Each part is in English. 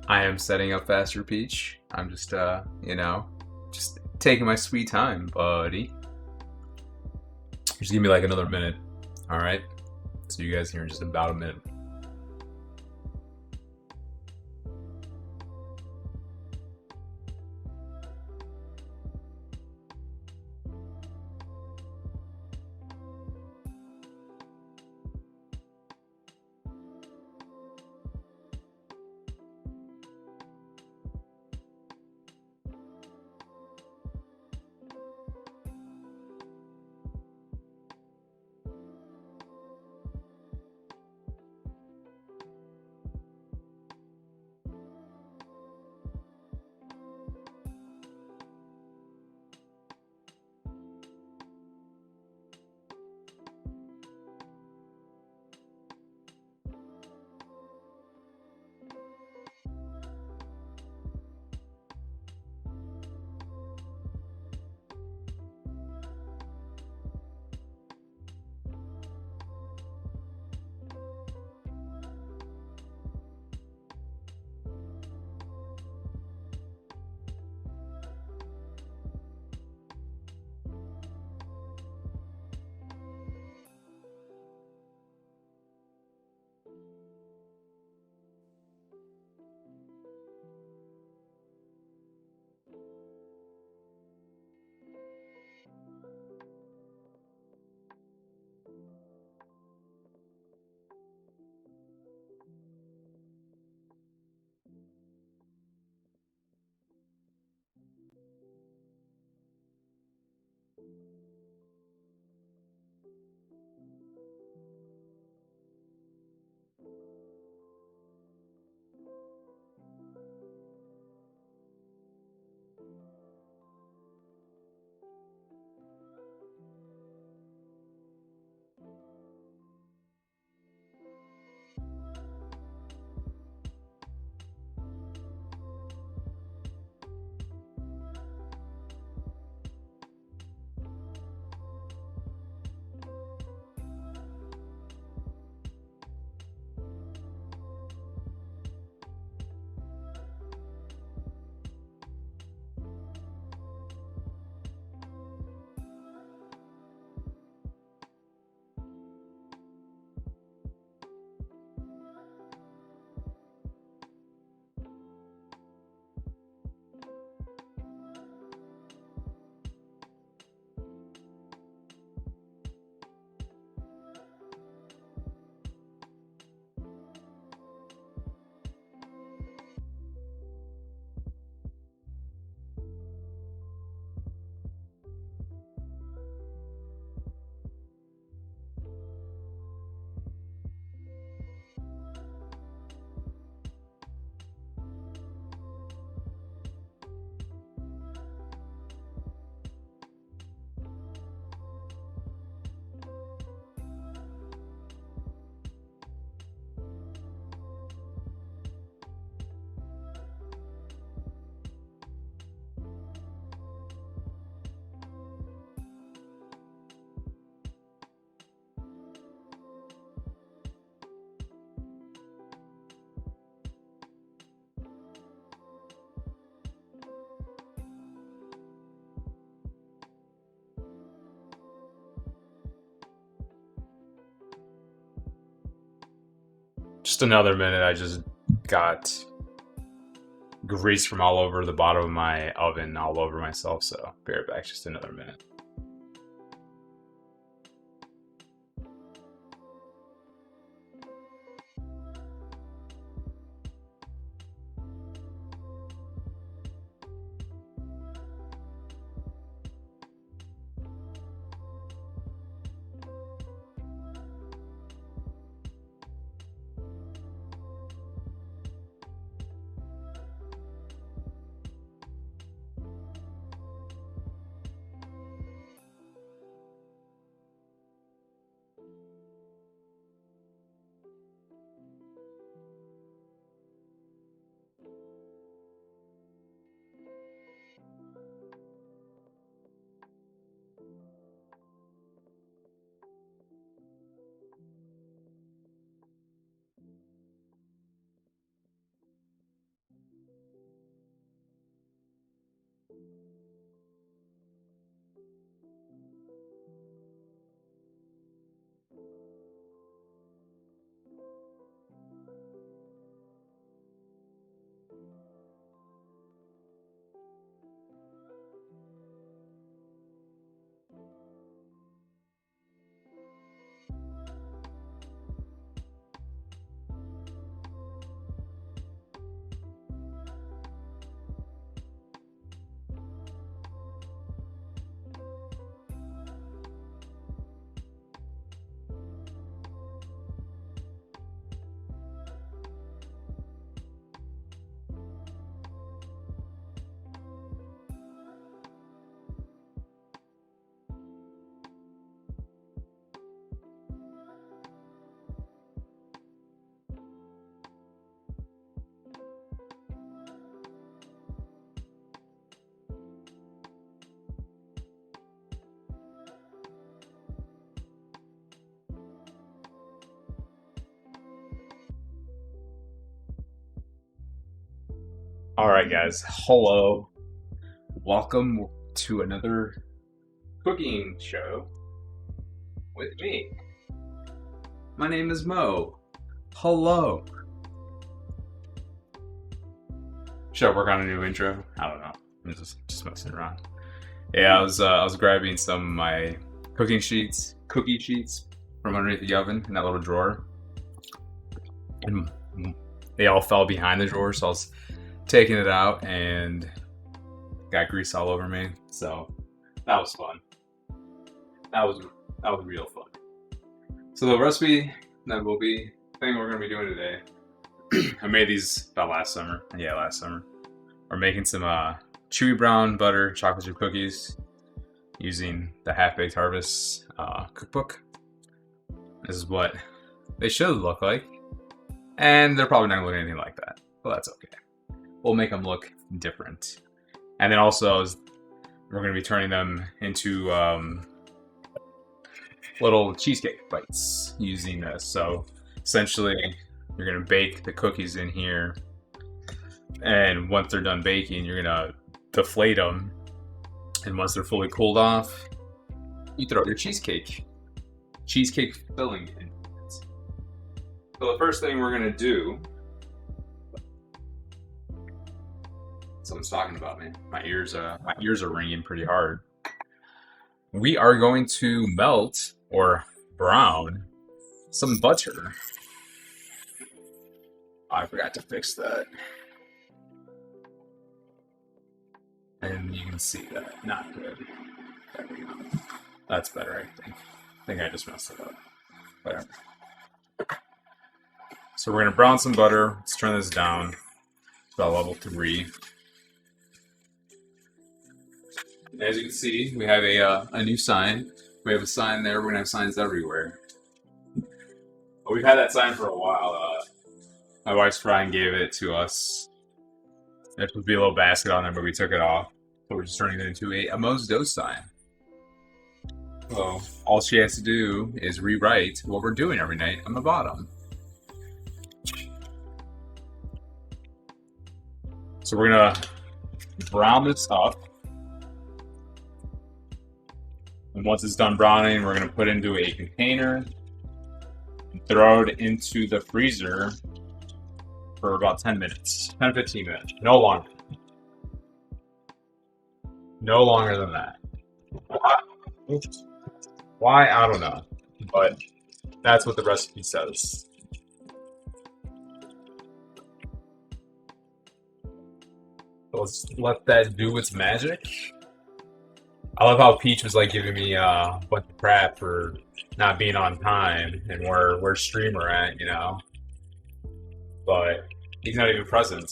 I am setting up faster, Peach. I'm just, just taking my sweet time, buddy. Just give me like another minute. All right. See you guys here in just about a minute. Just another minute. I just got grease from all over the bottom of my oven, all over myself. So be right back. Just another minute. All right, guys. Hello. Welcome to another cooking show with me. My name is Mo. Hello. Should I work on a new intro? I don't know. I'm just messing around. Yeah, I was grabbing some of my cookie sheets from underneath the oven in that little drawer, and they all fell behind the drawer, so I was taking it out and got grease all over me. So that was fun. That was real fun. So the recipe that we're gonna be doing today, I made these about last summer. Yeah, last summer. We're making some chewy brown butter chocolate chip cookies using the Half Baked Harvest cookbook. This is what they should look like, and they're probably not gonna look anything like that, but that's okay. We'll make them look different. And then also, we're going to be turning them into little cheesecake bites using this. So essentially, you're going to bake the cookies in here, and once they're done baking, you're going to deflate them. And once they're fully cooled off, you throw your cheesecake filling in. So the first thing we're going to do. Someone's talking about me. My ears are ringing pretty hard. We are going to melt or brown some butter. I forgot to fix that. And you can see that. Not good. There we go. That's better, I think. I think I just messed it up. Whatever. So we're going to brown some butter. Let's turn this down to about level 3. As you can see, we have a new sign. We have a sign there. We're going to have signs everywhere. But we've had that sign for a while. My wife's friend gave it to us. There would be a little basket on there, but we took it off. So we're just turning it into a Mo's Dough sign. So all she has to do is rewrite what we're doing every night on the bottom. So we're going to brown this up. And once it's done browning, we're going to put it into a container and throw it into the freezer for about 10 minutes, 10-15 minutes, no longer. No longer than that. Why? I don't know, but that's what the recipe says. So let's let that do its magic. I love how Peach was like giving me a bunch of crap for not being on time and where's Streamer at, you know? But he's not even present.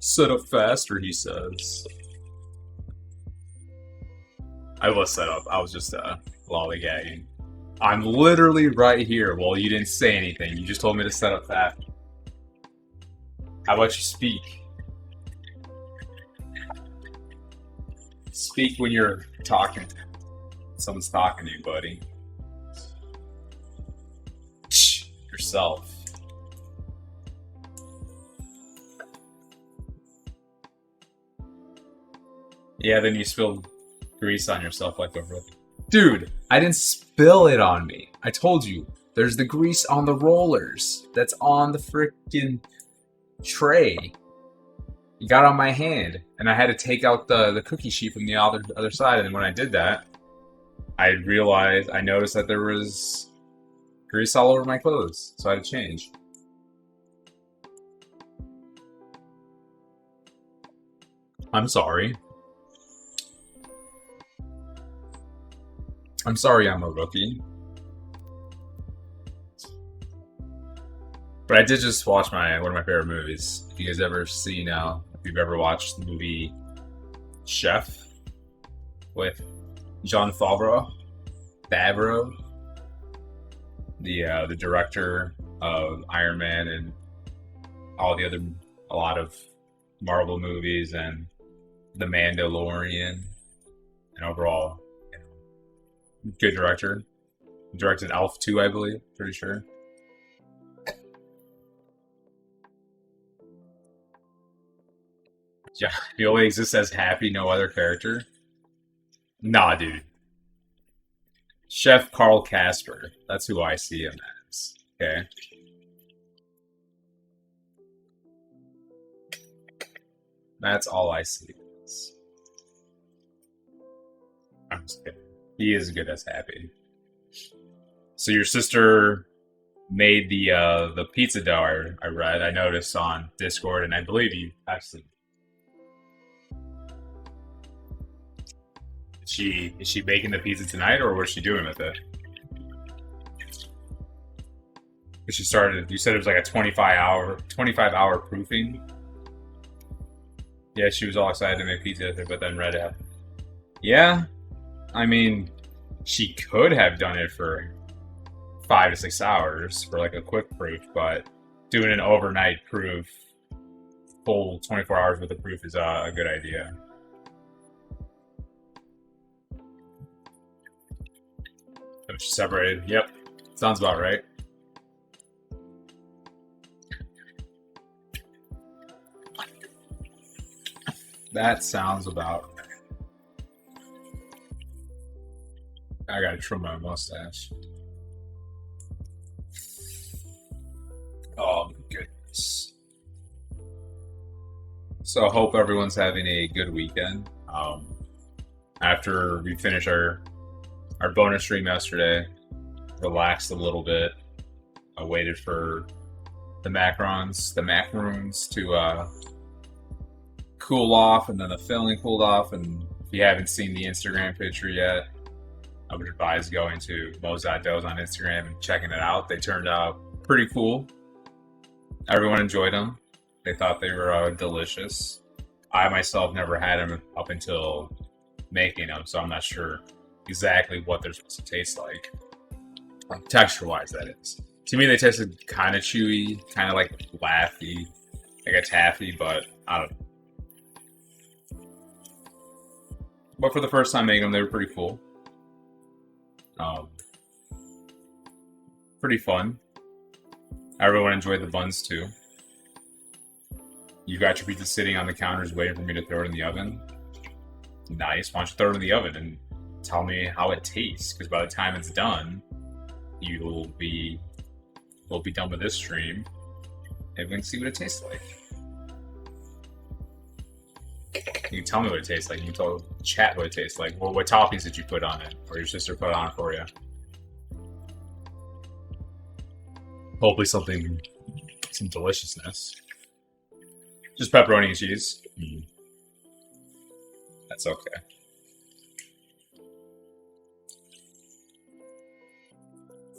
Set up faster, he says. I was set up. I was just lollygagging. I'm literally right here. Well, you didn't say anything. You just told me to set up fast. How about you speak? Speak when you're talking. Someone's talking to you, buddy. Shh, yourself. Yeah, then you spilled grease on yourself like over. Dude, I didn't spill it on me. I told you, there's the grease on the rollers. That's on the freaking tray. It got on my hand, and I had to take out the cookie sheet from the other side. And when I did that, I noticed that there was grease all over my clothes, so I had to change. I'm sorry. I'm sorry I'm a rookie. But I did just watch one of my favorite movies. If you guys ever seen, if you've ever watched the movie Chef with Jon Favreau, the director of Iron Man and a lot of Marvel movies and The Mandalorian, and overall, good director. He directed Elf 2, I believe, pretty sure. He only exists as Happy, no other character. Nah, dude. Chef Carl Casper. That's who I see him as. Okay. That's all I see. I'm just kidding. He is good as Happy. So your sister made the pizza dough. I noticed on Discord, and I believe you actually. Is she baking the pizza tonight, or what's she doing with it? She started. You said it was like a 25 hour proofing. Yeah, she was all excited to make pizza, but then read it. Yeah, I mean, she could have done it for 5 to 6 hours for like a quick proof, but doing an overnight proof, full 24 hours with a proof is a good idea. Separated. Yep, sounds about right. That sounds about right. I gotta trim my mustache. Oh my goodness. So I hope everyone's having a good weekend. After we finish our bonus stream yesterday, relaxed a little bit. I waited for the macarons to cool off, and then the filling cooled off. And if you haven't seen the Instagram picture yet, I would advise going to Mozart Doughs on Instagram and checking it out. They turned out pretty cool. Everyone enjoyed them. They thought they were delicious. I myself never had them up until making them, so I'm not sure exactly what they're supposed to taste like. Texture-wise, that is. To me, they tasted kind of chewy, kind of like laffy, like a taffy, but I don't know. But for the first time making them, they were pretty cool. Pretty fun. Everyone enjoyed the buns too. You got your pizza sitting on the counters waiting for me to throw it in the oven. Nice. Why don't you throw it in the oven and tell me how it tastes? Because by the time it's done, we'll be done with this stream, and we can see what it tastes like. You can tell me what it tastes like. You can tell chat what it tastes like. Well, what toppings did you put on it, or your sister put on it for you? Hopefully some deliciousness. Just pepperoni and cheese. That's okay.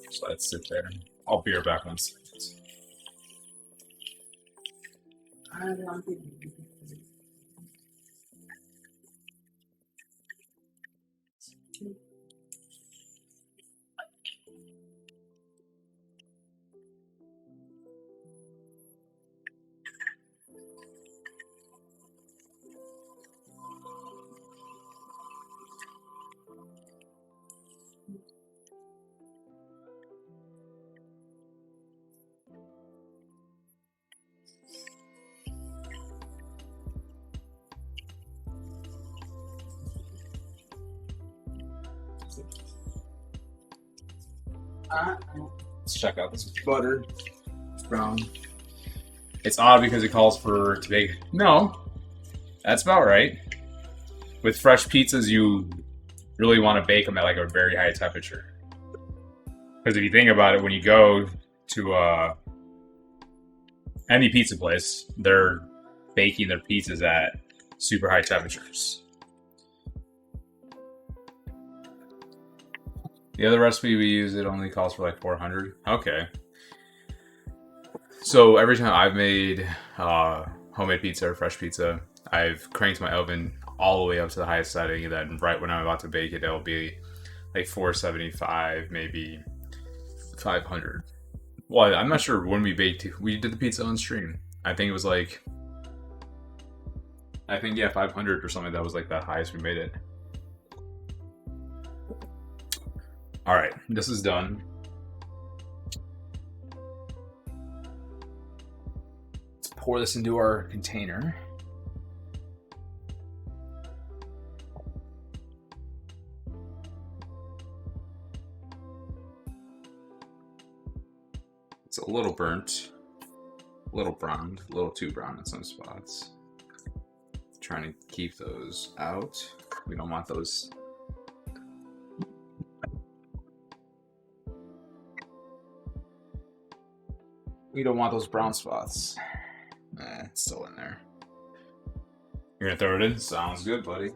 So let's sit there. I'll be right back in a second. Let's check out this butter. It's brown. It's odd because it calls for to bake. No, that's about right. With fresh pizzas, you really want to bake them at like a very high temperature. Because if you think about it, when you go to any pizza place, they're baking their pizzas at super high temperatures. The other recipe we use, it only calls for like 400. Okay. So every time I've made homemade pizza or fresh pizza, I've cranked my oven all the way up to the highest setting, and then right when I'm about to bake it, it'll be like 475, maybe 500. Well, I'm not sure when we baked. We did the pizza on stream. I think it was like, 500 or something. That was like the highest we made it. All right, this is done. Let's pour this into our container. It's a little burnt, a little browned, a little too brown in some spots. Trying to keep those out. We don't want those. We don't want those brown spots. It's still in there. You're gonna throw it in? Sounds good, buddy.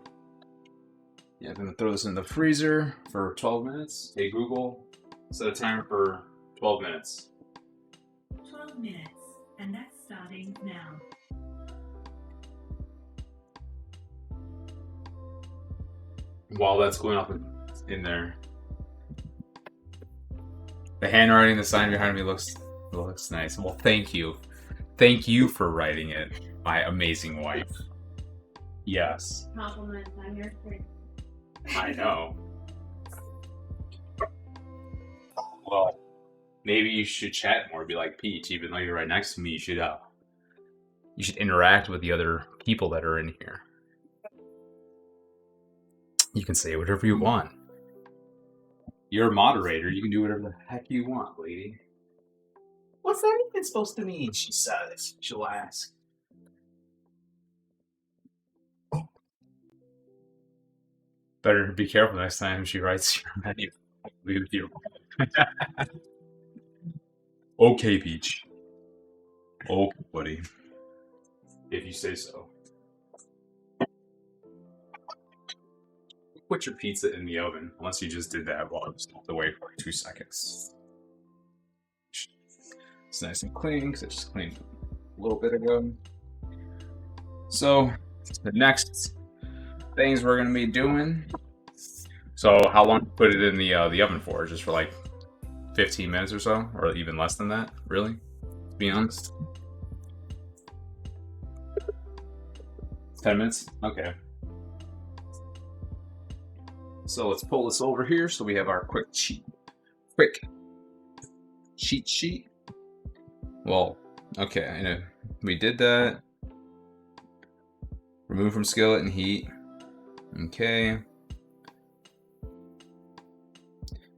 Yeah, I'm gonna throw this in the freezer for 12 minutes. Hey Google, set a timer for 12 minutes. 12 minutes, and that's starting now. While that's going up in there, the handwriting, the sign behind me looks nice. Well, thank you for writing it, my amazing wife. Yes. Compliments on your friend. I know. Well, maybe you should chat more. Be like Peach, even though you're right next to me. You should interact with the other people that are in here. You can say whatever you want. You're a moderator. You can do whatever the heck you want, lady. What's that even supposed to mean? She says. She'll ask. Better be careful next time she writes your menu. Leave with you. Okay, Peach. Okay, buddy. If you say so. Put your pizza in the oven, unless you just did that while it was away for 2 seconds. It's nice and clean, because I just cleaned a little bit ago. So, the next things we're going to be doing. So, how long to put it in the oven for? Just for like 15 minutes or so? Or even less than that, really? To be honest. 10 minutes? Okay. So let's pull this over here so we have our quick cheat sheet. Well, okay, I know we did that. Remove from skillet and heat. Okay.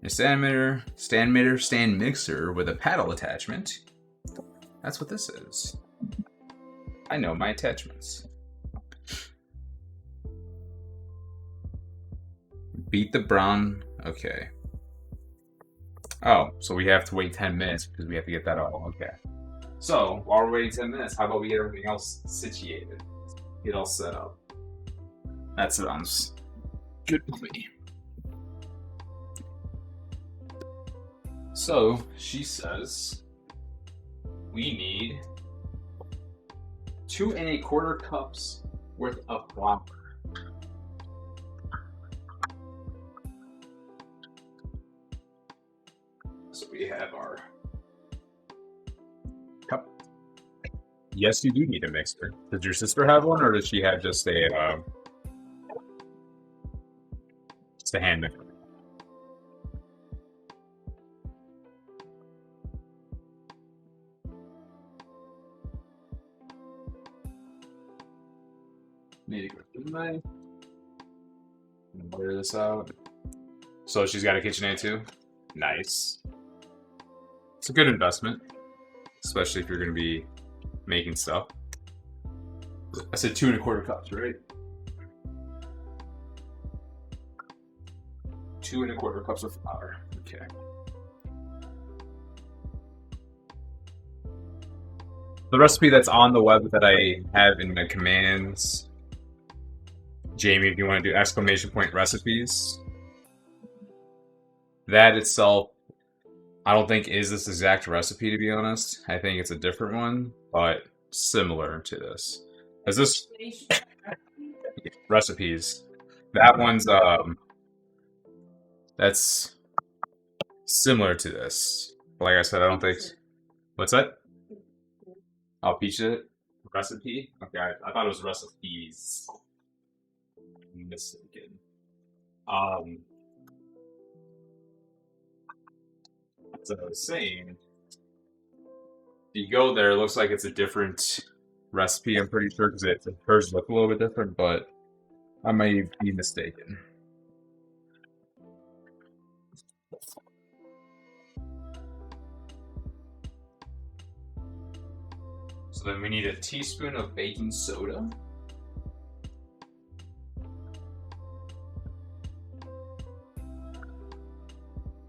A stand mixer with a paddle attachment. That's what this is. I know my attachments. Beat the brown. Okay. Oh, so we have to wait 10 minutes because we have to get that all. Okay. So, while we're waiting 10 minutes, how about we get everything else situated? Get all set up. That sounds good with me. So, she says we need 2 1/4 cups worth of flour. So we have our cup. Yes, you do need a mixer. Does your sister have one, or does she have just a hand mixer? Need to go through the knife and blur this out. So she's got a KitchenAid too? Nice. It's a good investment, especially if you're going to be making stuff. I said 2 1/4 cups, right? 2 1/4 cups of flour. Okay. The recipe that's on the web that I have in the commands, Jamie, if you want to do !recipes, that itself, I don't think is this exact recipe, to be honest. I think it's a different one, but similar to this. Is this recipes? That one's that's similar to this. Like I said, I don't think. What's that? I'll Peach it. Recipe? Okay, I thought it was recipes. I'm mistaken. As I was saying, you go there, it looks like it's a different recipe, I'm pretty sure, because hers look a little bit different, but I might be mistaken. So then we need a teaspoon of baking soda.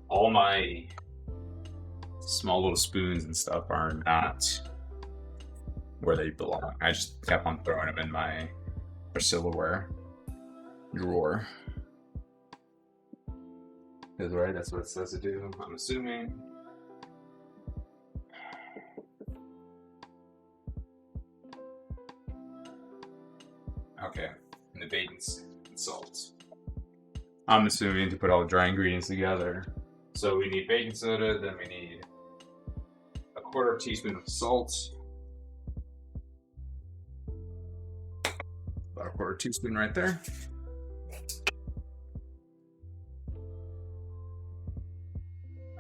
All my small little spoons and stuff are not where they belong. I just kept on throwing them in my silverware drawer. Because, right, that's what it says to do, I'm assuming. Okay, and the baking salt. I'm assuming to put all the dry ingredients together. So we need baking soda, then we need a quarter teaspoon of salt. About a quarter teaspoon right there.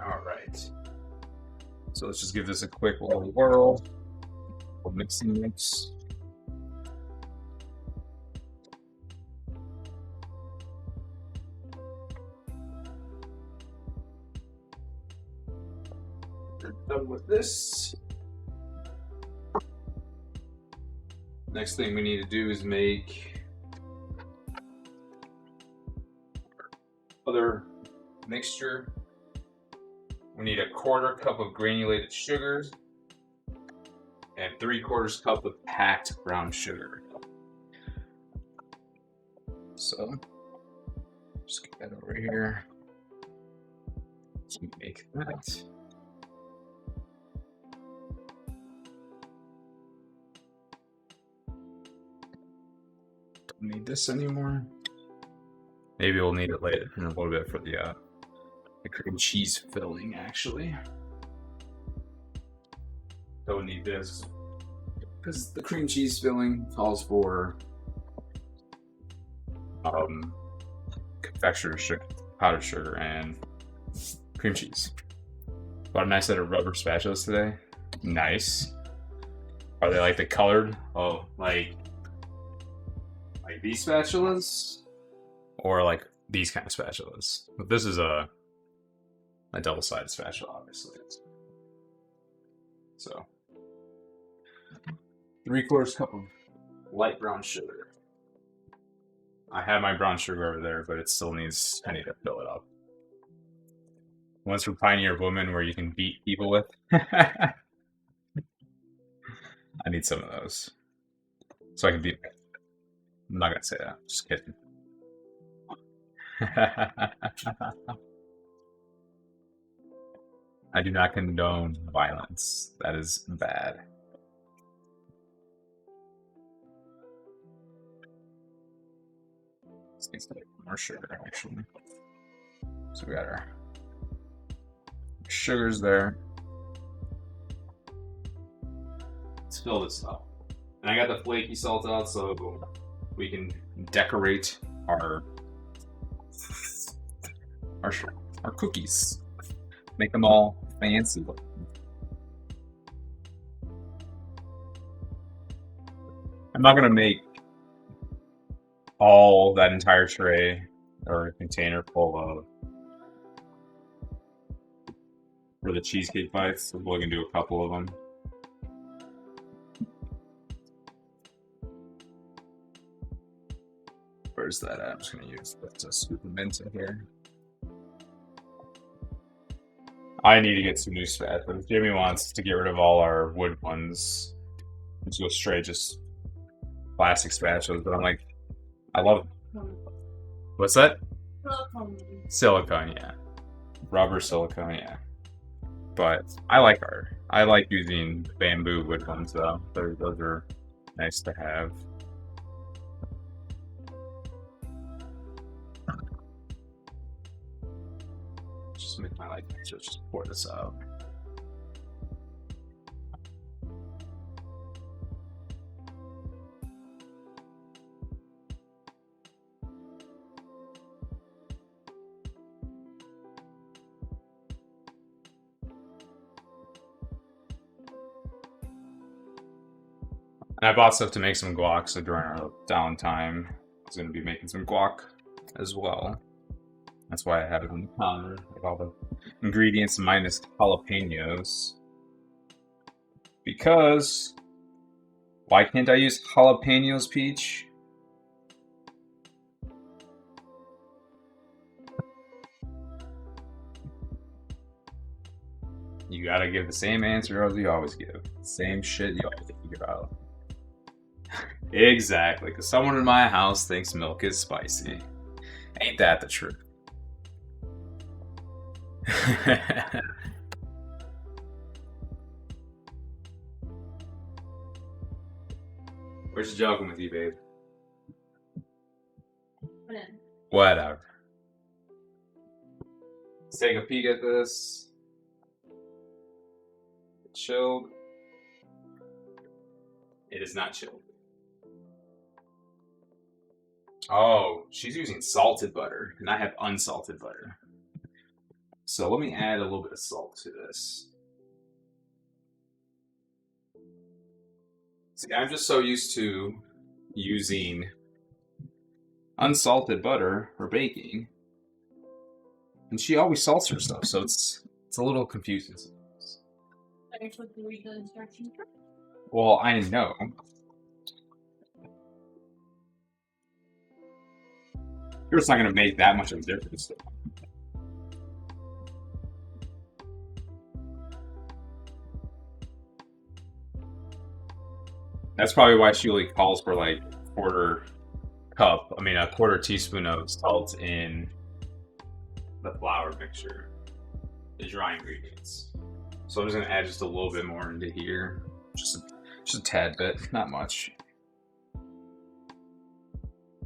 All right. So let's just give this a quick little whirl. We'll mix and mix. We're done with this. Next thing we need to do is make other mixture. We need a quarter cup of granulated sugar and 3/4 cup of packed brown sugar. So just get that over here. So we make that. Don't need this anymore. Maybe we'll need it later in a little bit for the cream cheese filling, actually. Don't need this because the cream cheese filling calls for confectioner sugar, powdered sugar, and cream cheese. Got a nice set of rubber spatulas today. Nice. Are they like the colored? Oh, like these spatulas, or like these kind of spatulas? But this is a double-sided spatula, obviously. So 3/4 cup of light brown sugar. I have my brown sugar over there, but it still needs, I need to fill it up. One's from Pioneer Woman where you can beat people with. I need some of those. So I can beat. I'm not gonna say that, just kidding. I do not condone violence. That is bad. This needs to be more sugar, actually. So we got our sugars there. Let's fill this up. And I got the flaky salt out so we can decorate our cookies. Make them all fancy looking. I'm not gonna make all that entire tray or container full of for the cheesecake bites. So we're gonna do a couple of them. Where's that at? I'm just gonna use the scoop of mint in here. I need to get some new spatulas. Jimmy wants to get rid of all our wood ones. Let's go straight just plastic spatulas, but I'm like, I love it. What's that? Silicone, yeah. Rubber silicone, yeah. But I like using bamboo wood ones though. Those are nice to have. Just make my life easier. Just pour this out. And I bought stuff to make some guac, so during our downtime, I was going to be making some guac as well. That's why I have it on the counter, like all the ingredients minus jalapenos. Because Why can't I use jalapenos, Peach? You gotta give the same answer as you always give. Same shit you always figure out. Exactly, because someone in my house thinks milk is spicy. Ain't that the truth? Where's she joking with you, babe? Whatever. Let's take a peek at this. Chilled. It is not chilled. Oh, she's using salted butter, and I have unsalted butter. So let me add a little bit of salt to this. See, I'm just so used to using unsalted butter for baking, and she always salts her stuff, so it's a little confusing. Well, I know. It's not going to make that much of a difference, though. That's probably why she only calls for like a quarter teaspoon of salt in the flour mixture, the dry ingredients. So I'm just gonna add just a little bit more into here, just a tad bit, not much.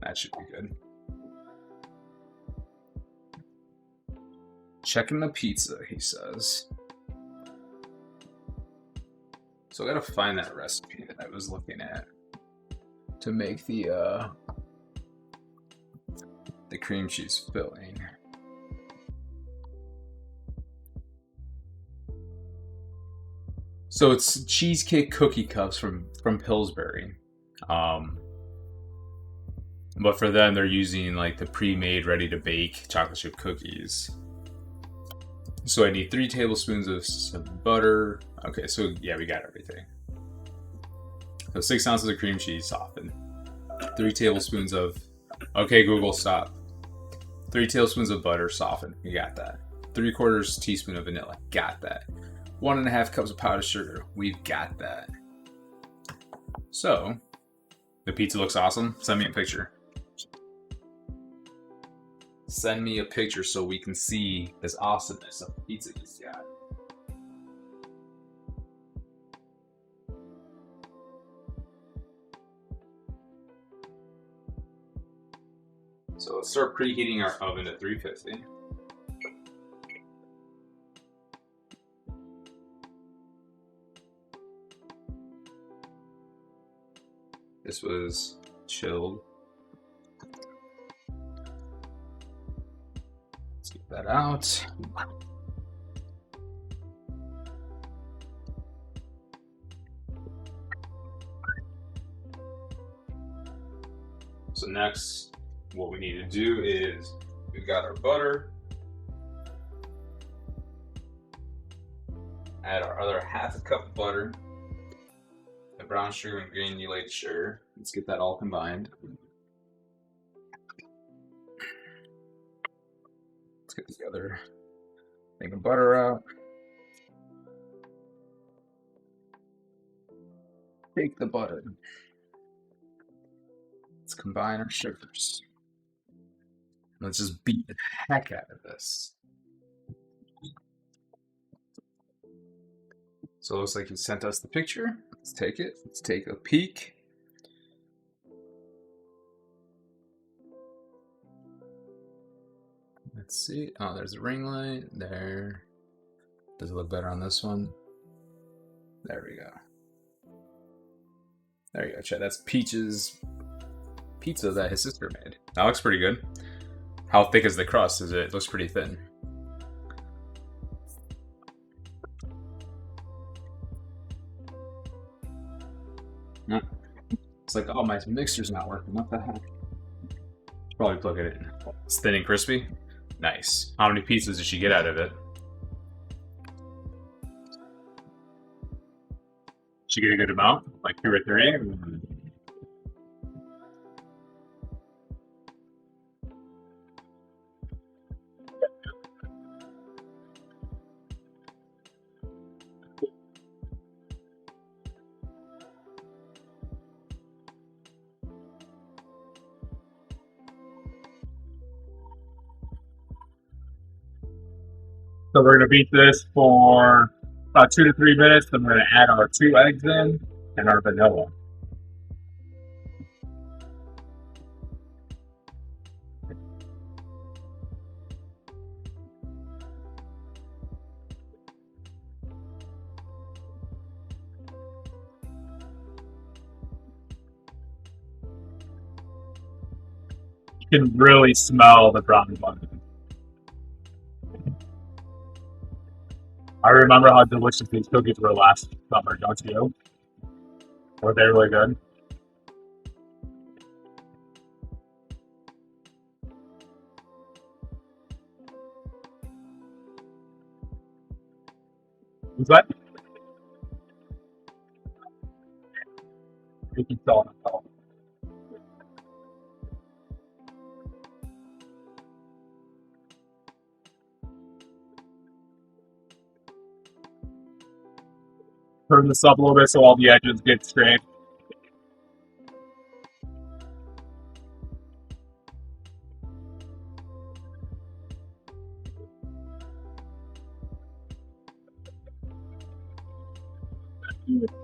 That should be good. Checking the pizza, he says. So I gotta find that recipe that I was looking at to make the cream cheese filling. So it's cheesecake cookie cups from Pillsbury. But for them, they're using like the pre-made, ready-to-bake chocolate chip cookies. So I need 3 tablespoons of some butter. Okay, so yeah, we got everything. So 6 ounces of cream cheese softened. 3 tablespoons of... Okay, Google, stop. 3 tablespoons of butter softened. We got that. 3/4 teaspoon of vanilla. Got that. 1.5 cups of powdered sugar. We've got that. So, the pizza looks awesome. Send me a picture. Send me a picture so we can see this awesomeness of the pizza he's got. So let's start preheating our oven at 350. This was chilled. Let's get that out. So next, what we need to do is we've got our butter. Add our other 1/2 cup of butter. The brown sugar and granulated sugar. Let's get that all combined. Let's get the other thing of butter out. Take the butter. Let's combine our sugars. Let's just beat the heck out of this. So it looks like he sent us the picture. Let's take it. Let's take a peek. Let's see. Oh, there's a ring light there. Does it look better on this one? There we go. There you go, Chad. That's Peach's pizza that his sister made. That looks pretty good. How thick is the crust? It looks pretty thin. It's like, oh, my mixer's not working. What the heck? Probably plug it in. It's thin and crispy. Nice. How many pieces did she get out of it? Did you get a good amount? Like 2 or 3? So we're gonna beat this for about 2 to 3 minutes. Then we're gonna add our 2 eggs in and our vanilla. You can really smell the brown butter. I remember how delicious these cookies were last summer, don't you? Were they really good? Was that? You can tell myself. Turn this up a little bit so all the edges get straight.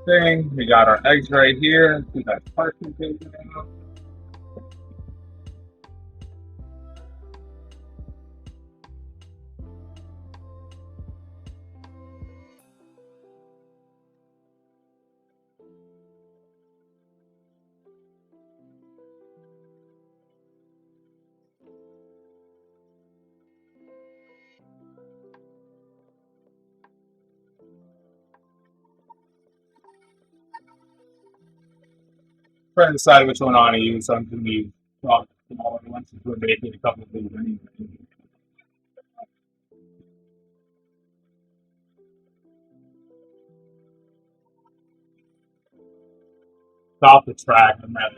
Thing. We got our eggs right here. We got parchment paper now. Trying to decide which one I want to use. So I'm going to use smaller ones since we're making a couple of these anyway. It's off the track. I'm not.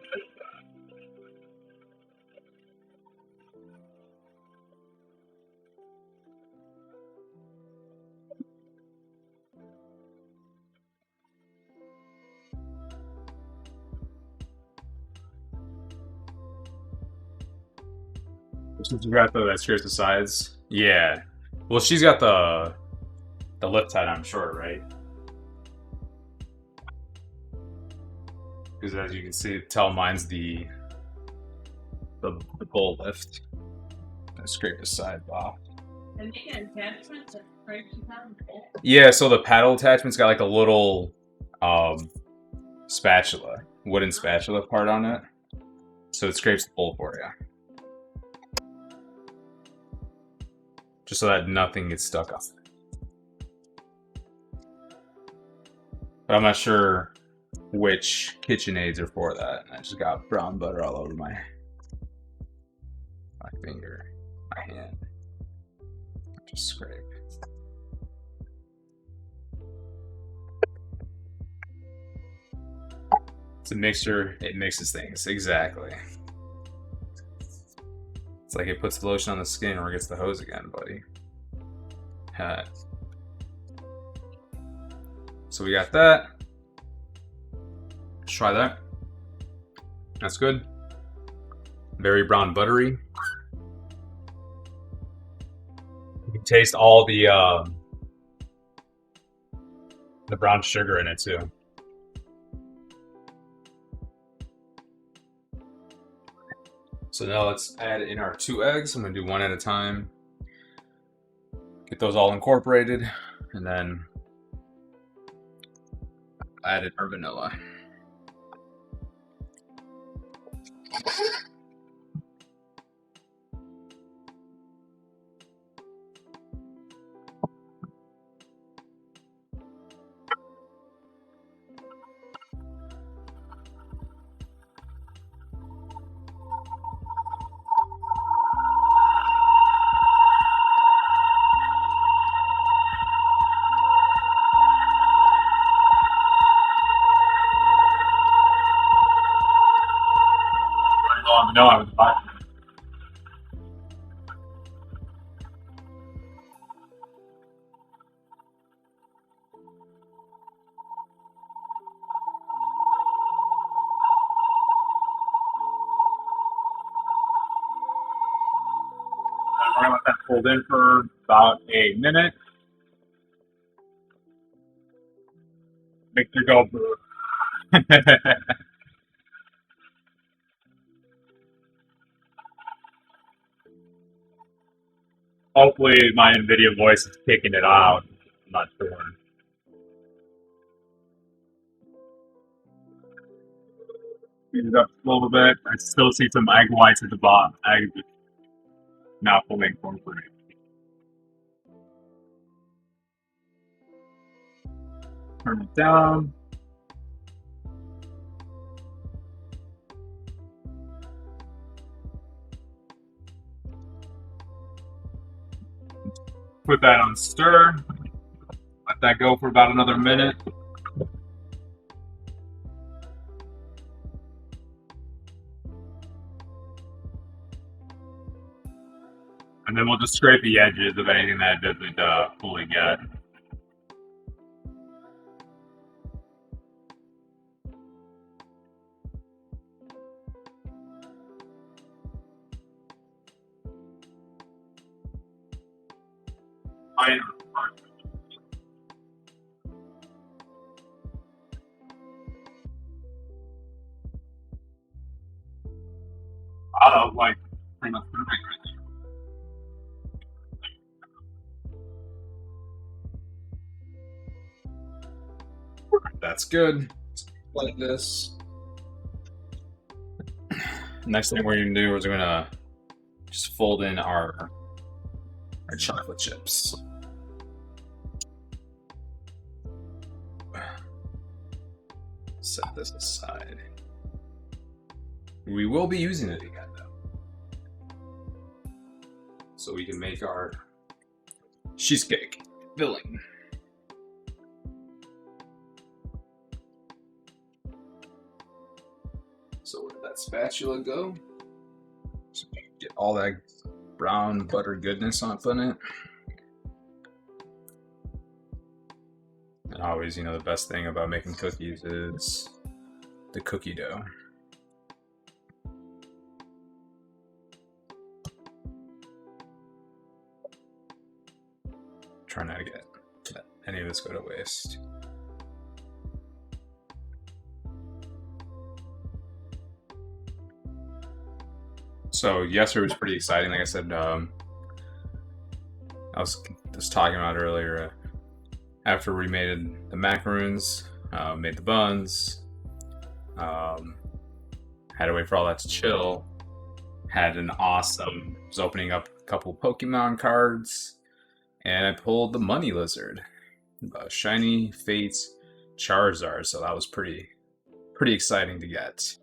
She's got that scares the sides. Yeah. Well, she's got the lip tied on short, right? Because as you can see, tell mine's the bull lift. I scrape the side off. And they get attachments that scrape you down the bowl. Yeah, so the paddle attachment's got like a little spatula, wooden spatula part on it. So it scrapes the bowl for you. Just so that nothing gets stuck on it. But I'm not sure which KitchenAids are for that. I just got brown butter all over my finger, my hand. Just scrape. It's a mixture. It mixes things. Exactly. It's like it puts the lotion on the skin or it gets the hose again, buddy. So we got that. Let's try that. That's good. Very brown buttery. You can taste all the brown sugar in it too. So now let's add in our 2 eggs. I'm gonna do one at a time. Get those all incorporated, and then add in our vanilla. Hold in for about a minute. Mixer go. Hopefully my NVIDIA voice is kicking it out. I'm not sure. Speed it up a little bit. I still see some egg whites at the bottom. Egg not fully incorporated. Turn it down. Put that on stir. Let that go for about another minute. And then we'll just scrape the edges of anything that doesn't fully get. I don't like pretty much perfect right there. That's good. Like this. Next thing we're gonna do is we're gonna just fold in our chocolate chips. Set this aside. We will be using it again though, so we can make our cheesecake filling. So where did that spatula go? So we can get all that brown butter goodness up in it. And always, the best thing about making cookies is the cookie dough. Try not to get any of this go to waste. So yesterday was pretty exciting. Like I said, I was just talking about earlier. After we made the macaroons, made the buns, had to wait for all that to chill. Had an awesome. Was opening up a couple Pokemon cards, and I pulled the Money Lizard, Shiny Fates Charizard. So that was pretty exciting to get.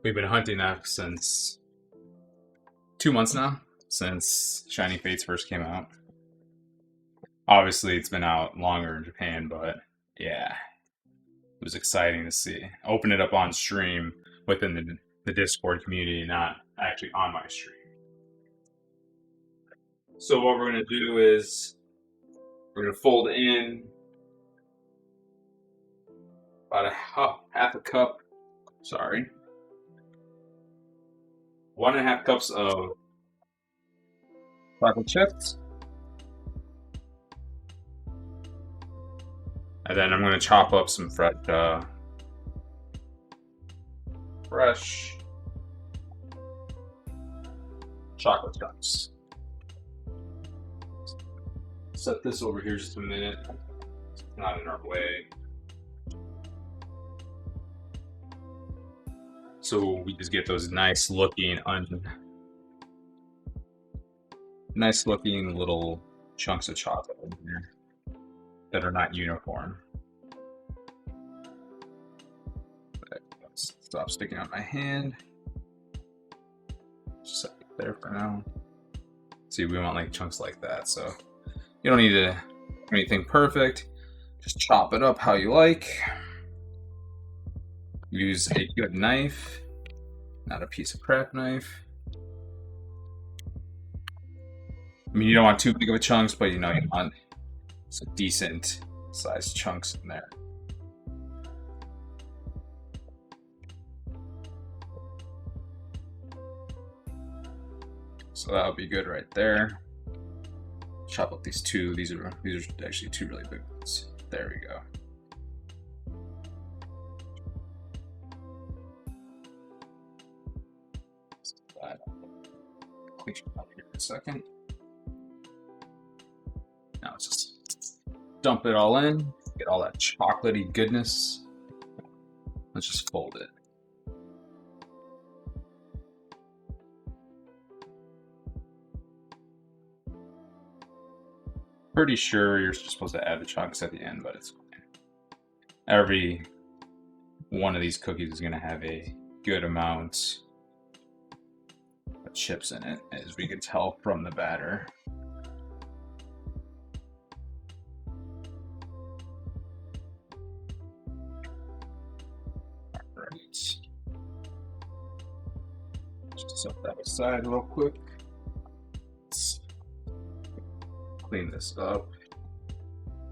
We've been hunting that since 2 months now, since Shiny Fates first came out. Obviously, it's been out longer in Japan, but yeah, it was exciting to see. Open it up on stream within the Discord community, not actually on my stream. So what we're going to do is we're going to fold in about half a cup, 1.5 cups of chocolate chips. And then I'm going to chop up some fresh chocolate chunks. Set this over here just a minute. It's not in our way. So we just get those nice looking little chunks of chocolate in here that are not uniform. Stop sticking out my hand. Just set it there for now. See, we want like chunks like that, so you don't need to do anything perfect. Just chop it up how you like. Use a good knife, not a piece of crap knife. I mean, you don't want too big of a chunks, but you want some decent sized chunks in there. So that'll be good right there. Chop up these two. These are actually two really big ones. There we go. Clean it up here in a second. Now let's just dump it all in. Get all that chocolatey goodness. Let's just fold it. Pretty sure you're supposed to add the chocolates at the end, but it's fine. Every one of these cookies is going to have a good amount of chips in it, as we can tell from the batter. Alright. Just set that aside real quick. Let's clean this up.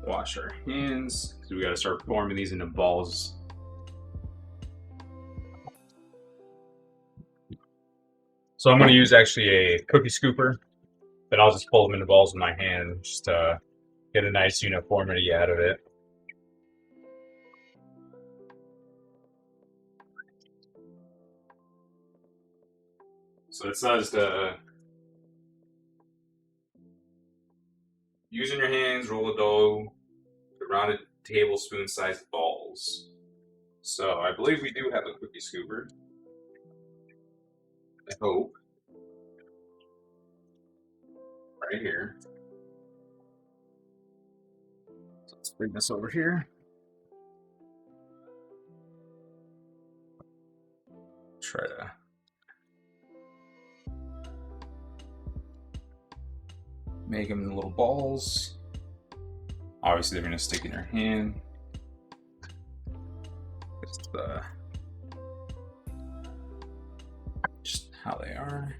Wash our hands, because we got to start forming these into balls. So I'm going to use actually a cookie scooper, but I'll just fold them into balls with my hand just to get a nice uniformity out of it. So it says to use in your hands, roll the dough to rounded tablespoon-sized balls. So I believe we do have a cookie scooper. I hope. Right here. So let's bring this over here. Try to make them in little balls. Obviously, they're going to stick in your hand. Just how they are.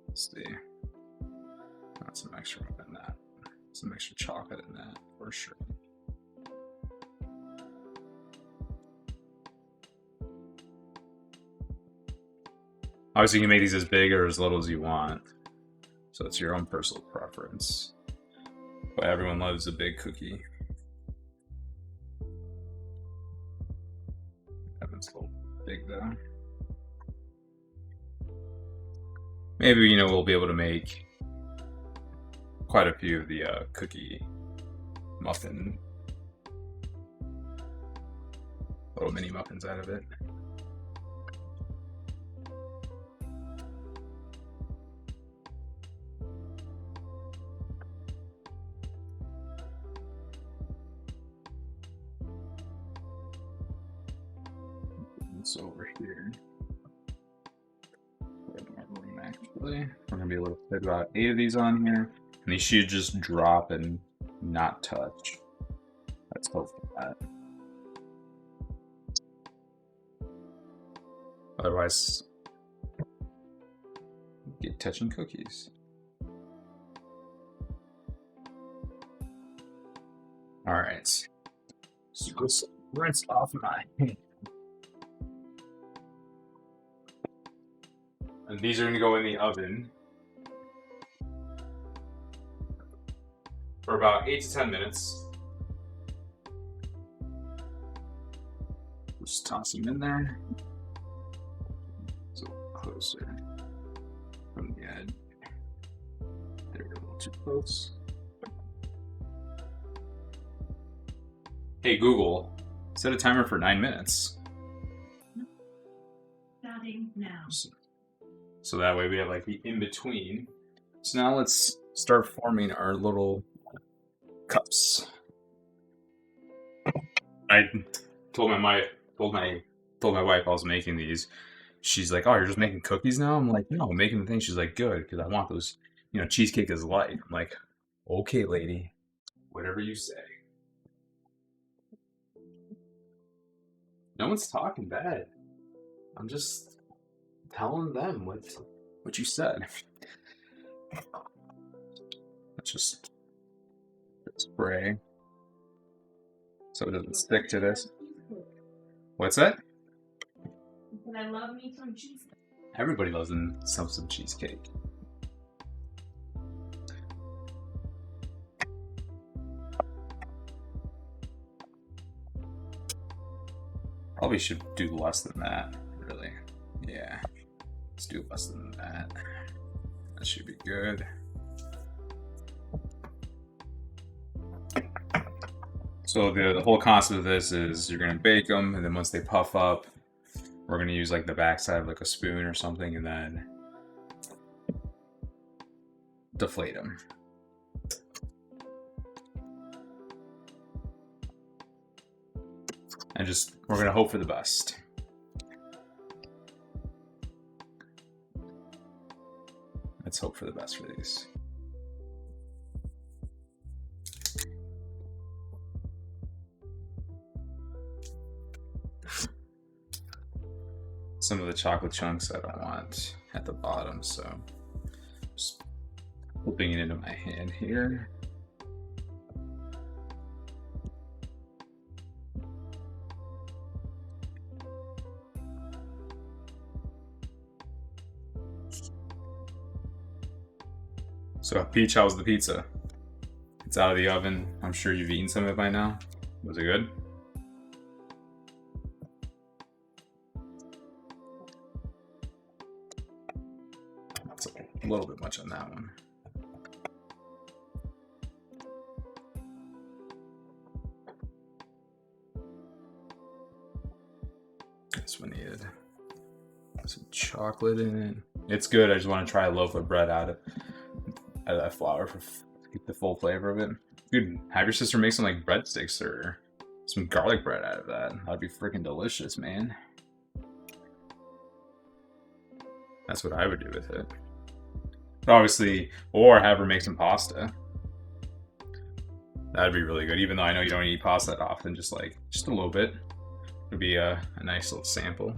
Let's see. Got some extra in that. Some extra chocolate in that for sure. Obviously, you can make these as big or as little as you want, so it's your own personal preference. But everyone loves a big cookie. That's a little big though. Maybe we'll be able to make quite a few of the cookie muffin, little mini muffins out of it. This over here. Actually, we're gonna be able to fit about 8 of these on here, and these should just drop and not touch. Let's hope for that. Otherwise, get touching cookies. All right, so let's rinse off my hand. And these are going to go in the oven for about 8 to 10 minutes. Just toss them in there. It's a little closer from the edge. They're a little too close. Hey Google, set a timer for 9 minutes. Starting now. So that way we have like the in-between. So now let's start forming our little cups. I told my wife I was making these. She's like, "Oh, you're just making cookies now?" I'm like, "No, I'm making the thing." She's like, "Good, because I want those, cheesecake is light." I'm like, "Okay, lady, whatever you say." No one's talking bad. I'm just telling them what you said. Let's just spray so it doesn't stick to this. What's that? But I love me some cheesecake. Everybody loves some cheesecake. Probably should do less than that, really. Yeah, let's do less than that. That should be good. So the whole concept of this is you're gonna bake them, and then once they puff up, we're gonna use like the backside of like a spoon or something, and then deflate them. And just, we're gonna hope for the best. Let's hope for the best for these. Some of the chocolate chunks I don't want at the bottom, so just flipping it into my hand here. So, Peach, how was the pizza? It's out of the oven. I'm sure you've eaten some of it by now. Was it good? That's a little bit much on that one. This one needed some chocolate in it. It's good. I just want to try a loaf of bread out of that flour to get the full flavor of it. Dude, have your sister make some like breadsticks or some garlic bread out of that. That'd be freaking delicious, man. That's what I would do with it. Obviously, or have her make some pasta. That'd be really good, even though I know you don't eat pasta that often, just a little bit. Would be a nice little sample.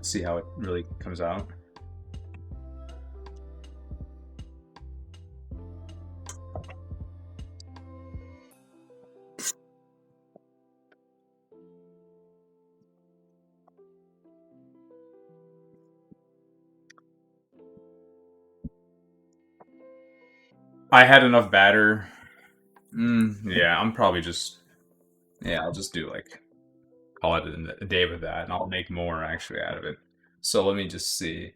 See how it really comes out. I had enough batter. Yeah, I'm probably just... Yeah, I'll just do call it a day with that, and I'll make more actually out of it. So let me just see.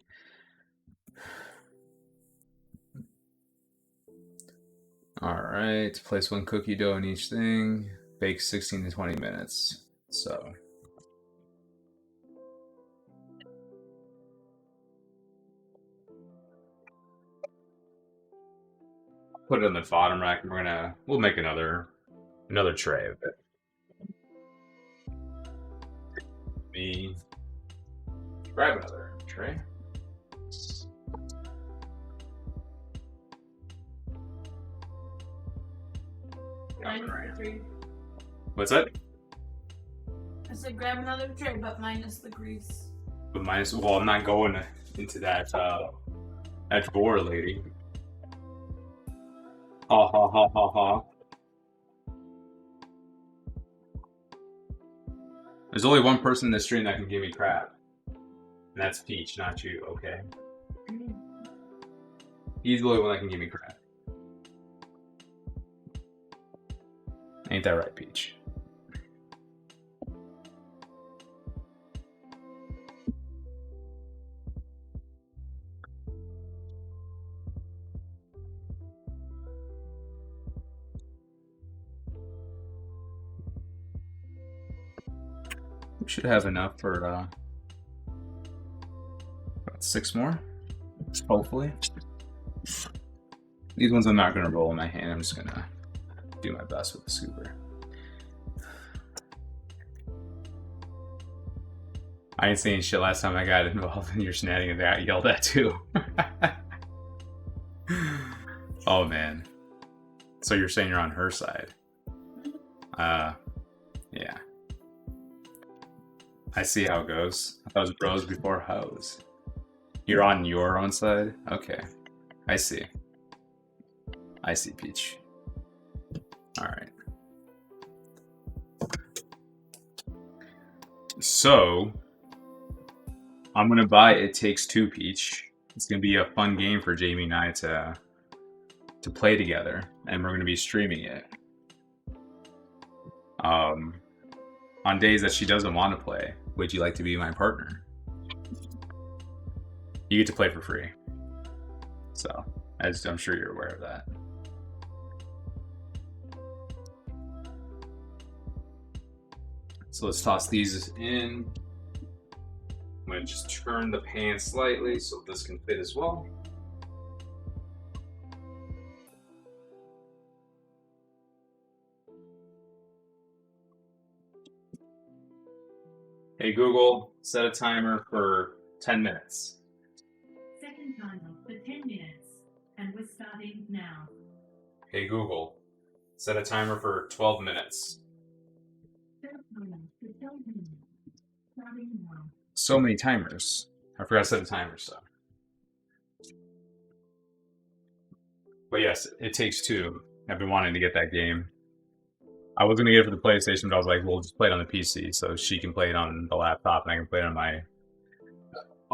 Alright, place one cookie dough in each thing. Bake 16 to 20 minutes. So... put it in the bottom rack, and we'll make another tray of it. Me grab another tray. Minus the 3. What's that? I said grab another tray, but minus the grease. But well, I'm not going into that drawer, lady. Ha ha ha ha ha. There's only one person in this stream that can give me crap. And that's Peach, not you, okay? He's the only one that can give me crap. Ain't that right, Peach? We should have enough for about 6 more, hopefully. These ones I'm not gonna roll in my hand. I'm just gonna do my best with the scooper. I ain't saying shit last time I got involved in your shenanigans. I got yelled at too. Oh man. So you're saying you're on her side? Yeah. I see how it goes. I thought it was bros before hoes. You're on your own side? Okay. I see. I see, Peach. All right. So, I'm gonna buy It Takes Two, Peach. It's gonna be a fun game for Jamie and I to play together, and we're gonna be streaming it. On days that she doesn't want to play, would you like to be my partner? You get to play for free. So, as I'm sure you're aware of that. So let's toss these in. I'm going to just turn the pan slightly so this can fit as well. Hey Google, set a timer for 10 minutes. Second timer for 10 minutes, and we're starting now. Hey Google, set a timer for 12 minutes. Third timer for 12 minutes, starting now. So many timers. I forgot to set a timer, so. But yes, It Takes Two. I've been wanting to get that game. I was going to get it for the PlayStation, but I was like, we'll just play it on the PC so she can play it on the laptop and I can play it on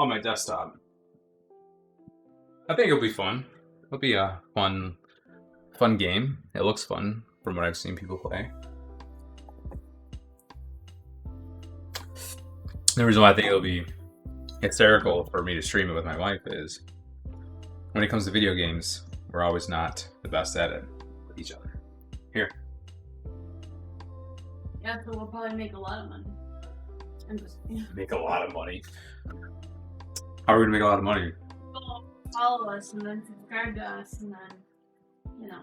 my desktop. I think it'll be fun. It'll be a fun game. It looks fun from what I've seen people play. The reason why I think it'll be hysterical for me to stream it with my wife is when it comes to video games, we're always not the best at it with each other. Here. Yeah, so we'll probably make a lot of money. I'm just, yeah. Make a lot of money. How are we gonna make a lot of money? Follow us and then subscribe to us and then, you know.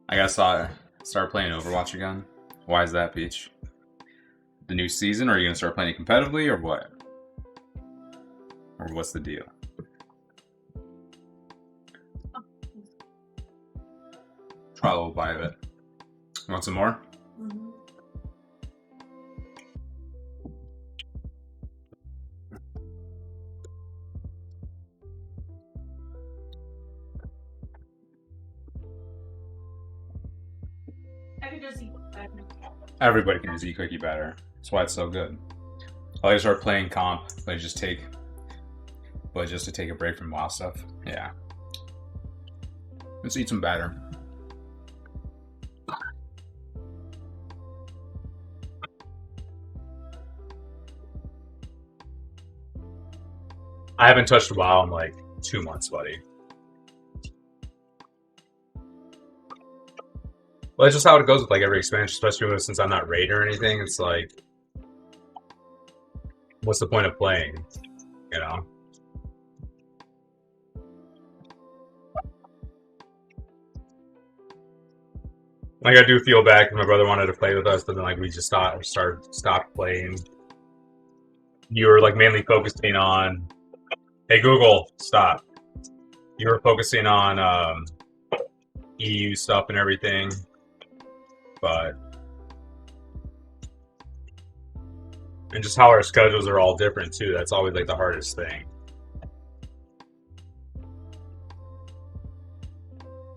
I gotta start playing Overwatch again. Why is that, Peach? The new season? Or are you gonna start playing it competitively, or what? Or what's the deal? Try a little bite of it. Want some more? Mm-hmm. I could just eat that. Everybody can just eat cookie batter. That's why it's so good. I like to start playing comp, just to take a break from WoW stuff. Yeah. Let's eat some batter. I haven't touched WoW in like 2 months, buddy. Well, it's just how it goes with like every expansion, especially since I'm not raid or anything. It's like, what's the point of playing? You know? Like I do feel bad because my brother wanted to play with us, but then like we just stopped playing. You were like mainly focusing on, hey Google, stop. You were focusing on EU stuff and everything. But and just how our schedules are all different too. That's always like the hardest thing.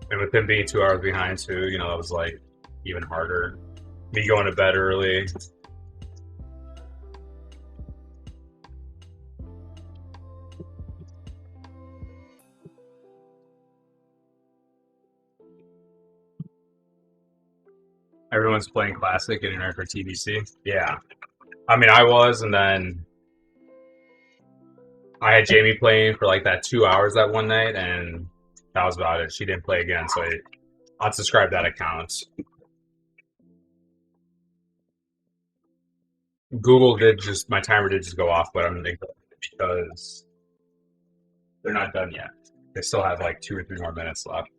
And with him being 2 hours behind too, you know, that was like even harder. Me going to bed early. Everyone's playing Classic, getting ready for TBC. Yeah. I mean, I was, and then I had Jamie playing for like that 2 hours that one night, and that was about it. She didn't play again, so I unsubscribed that account. Google my timer did just go off, but I'm because they're not done yet. They still have like 2 or 3 more minutes left.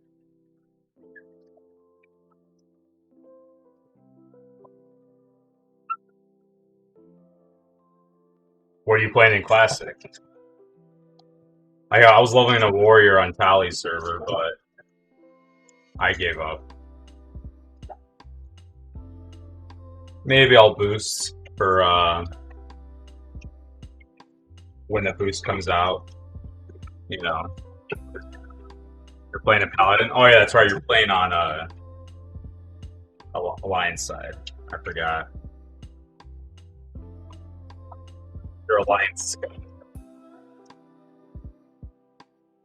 What are you playing in Classic? I was leveling a warrior on Tally's server, but I gave up. Maybe I'll boost for when the boost comes out. You know. You're playing a paladin? Oh yeah, that's right. You're playing on alliance side. I forgot. You're alliance guy,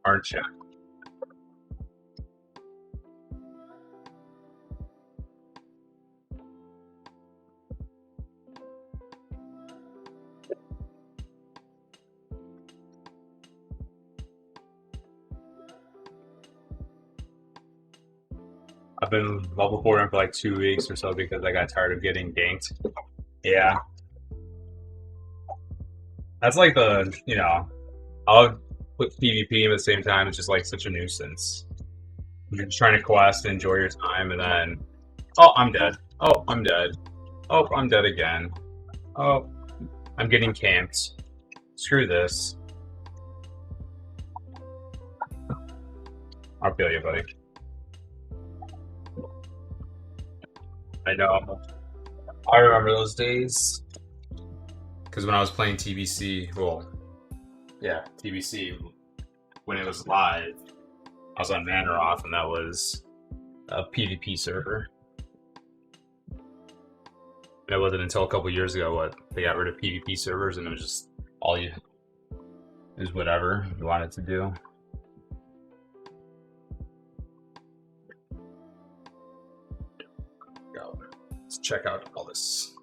aren't you? I've been level 4 for like 2 weeks or so because I got tired of getting ganked. Yeah. That's like the, I'll put PvP at the same time. It's just like such a nuisance. You're just trying to quest, enjoy your time, and then, oh, I'm dead. Oh, I'm dead. Oh, I'm dead again. Oh, I'm getting camped. Screw this. I'll kill you, buddy. I know. I remember those days. Because when I was playing TBC, TBC, when it was live, I was on Vanaroth, and that was a PvP server. And it wasn't until a couple years ago they got rid of PvP servers, and it was just it was whatever you wanted to do. Let's check out all this.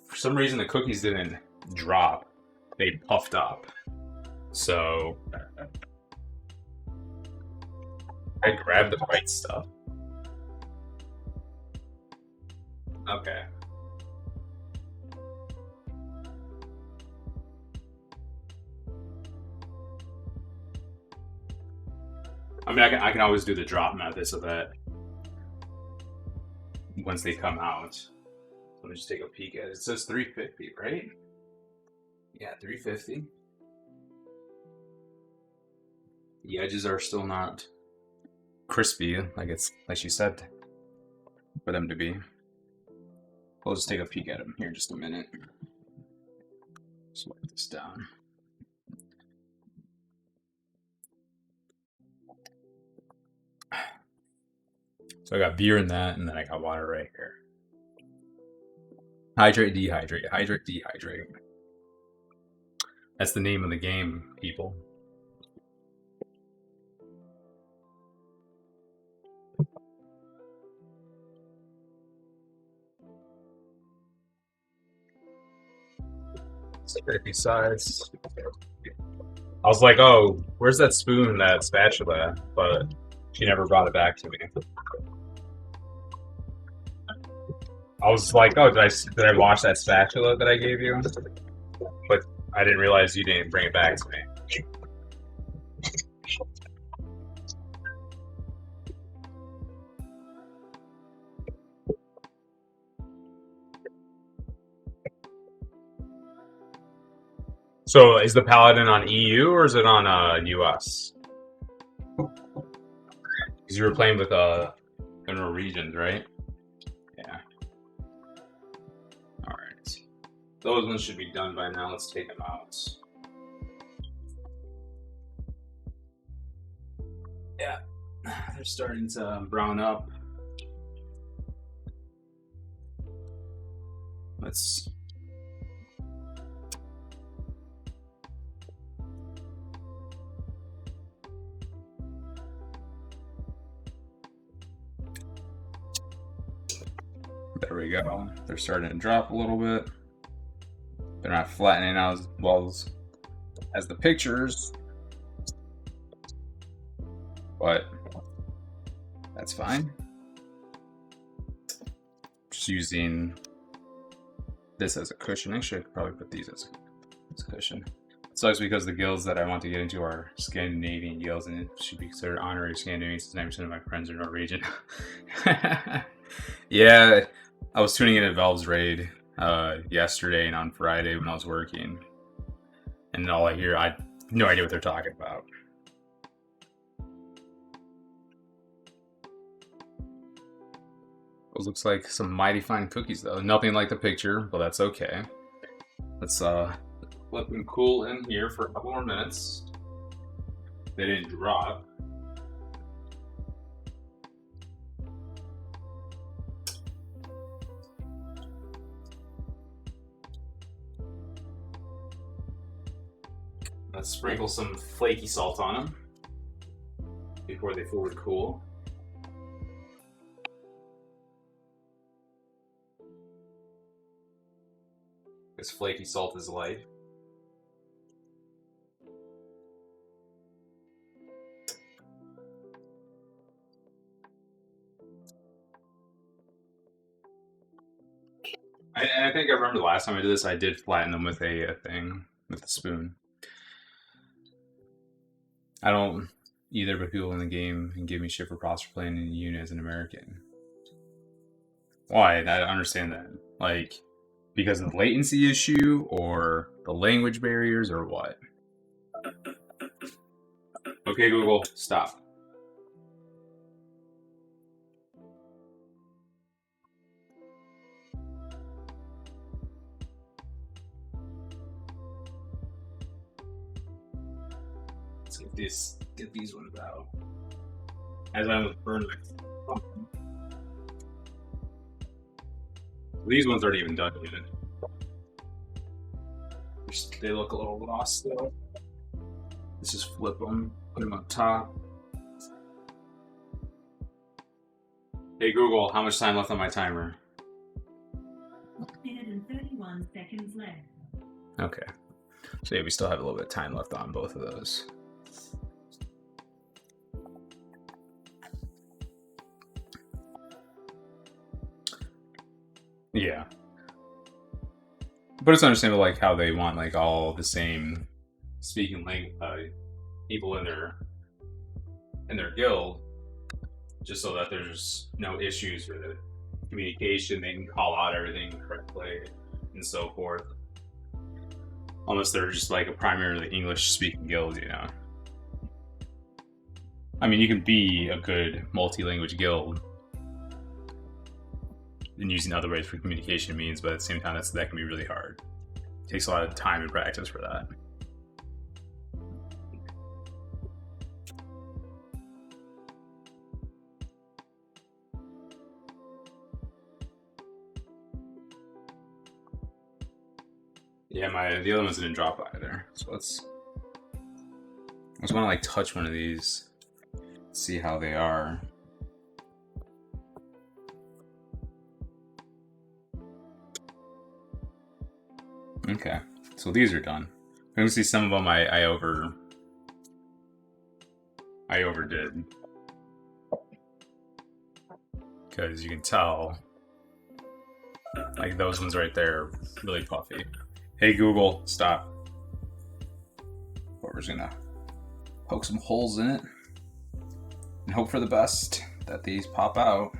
For some reason, the cookies didn't drop. They puffed up. So I grabbed the right stuff. Okay. I mean, I can always do the drop method so that once they come out, let me just take a peek at it. It says 350, right? Yeah, 350. The edges are still not crispy, like she said for them to be. We'll just take a peek at them here in just a minute. Just wipe this down. So I got beer in that, and then I got water right here. Hydrate, dehydrate, hydrate, dehydrate. That's the name of the game, people. Besides, I was like, oh, where's that spoon, that spatula? But she never brought it back to me. I was like, oh, did I wash that spatula that I gave you? But I didn't realize you didn't bring it back to me. So is the Paladin on EU or is it on US? Because you were playing with the Norwegians, right? Yeah. Alright. Those ones should be done by now. Let's take them out. Yeah. They're starting to brown up. Let's... There we go. They're starting to drop a little bit. They're not flattening out as well as the pictures, but that's fine. Just using this as a cushion. Actually, I could probably put these as a cushion. It sucks because the guilds that I want to get into are Scandinavian guilds, and it should be considered honorary Scandinavian since 90% of my friends are Norwegian. Yeah, I was tuning in at Valve's raid yesterday and on Friday when I was working, and all I hear, I have no idea what they're talking about. Those looks like some mighty fine cookies though. Nothing like the picture, but that's okay. Let's let them cool in here for a couple more minutes. They didn't drop. Let's sprinkle some flaky salt on them before they fully cool. Because flaky salt is life. I think I remember the last time I did this, I did flatten them with a thing, with a spoon. I don't either, but people in the game can give me shit for prosper playing in the unit as an American. Why? I don't understand that. Like, because of the latency issue, or the language barriers, or what? Okay, Google, stop. Let's get these ones out. As I was burning. These ones aren't even done yet. They look a little lost though. Let's just flip them, put them up top. Hey Google, how much time left on my timer? 1 minute and 31 seconds left. Okay. So yeah, we still have a little bit of time left on both of those. Yeah. But it's understandable like how they want like all the same speaking language people in their guild, just so that there's no issues with the communication, they can call out everything correctly and so forth. Unless they're just like a primarily English speaking guild, you know. I mean, you can be a good multi-language guild and using other ways for communication means, but at the same time, that can be really hard. It takes a lot of time and practice for that. Yeah, the other ones didn't drop either. So I just want to like touch one of these, see how they are. Okay, so these are done. You can see some of them I overdid, because you can tell, like those ones right there, are really puffy. Hey Google, stop. But we're just gonna poke some holes in it and hope for the best that these pop out.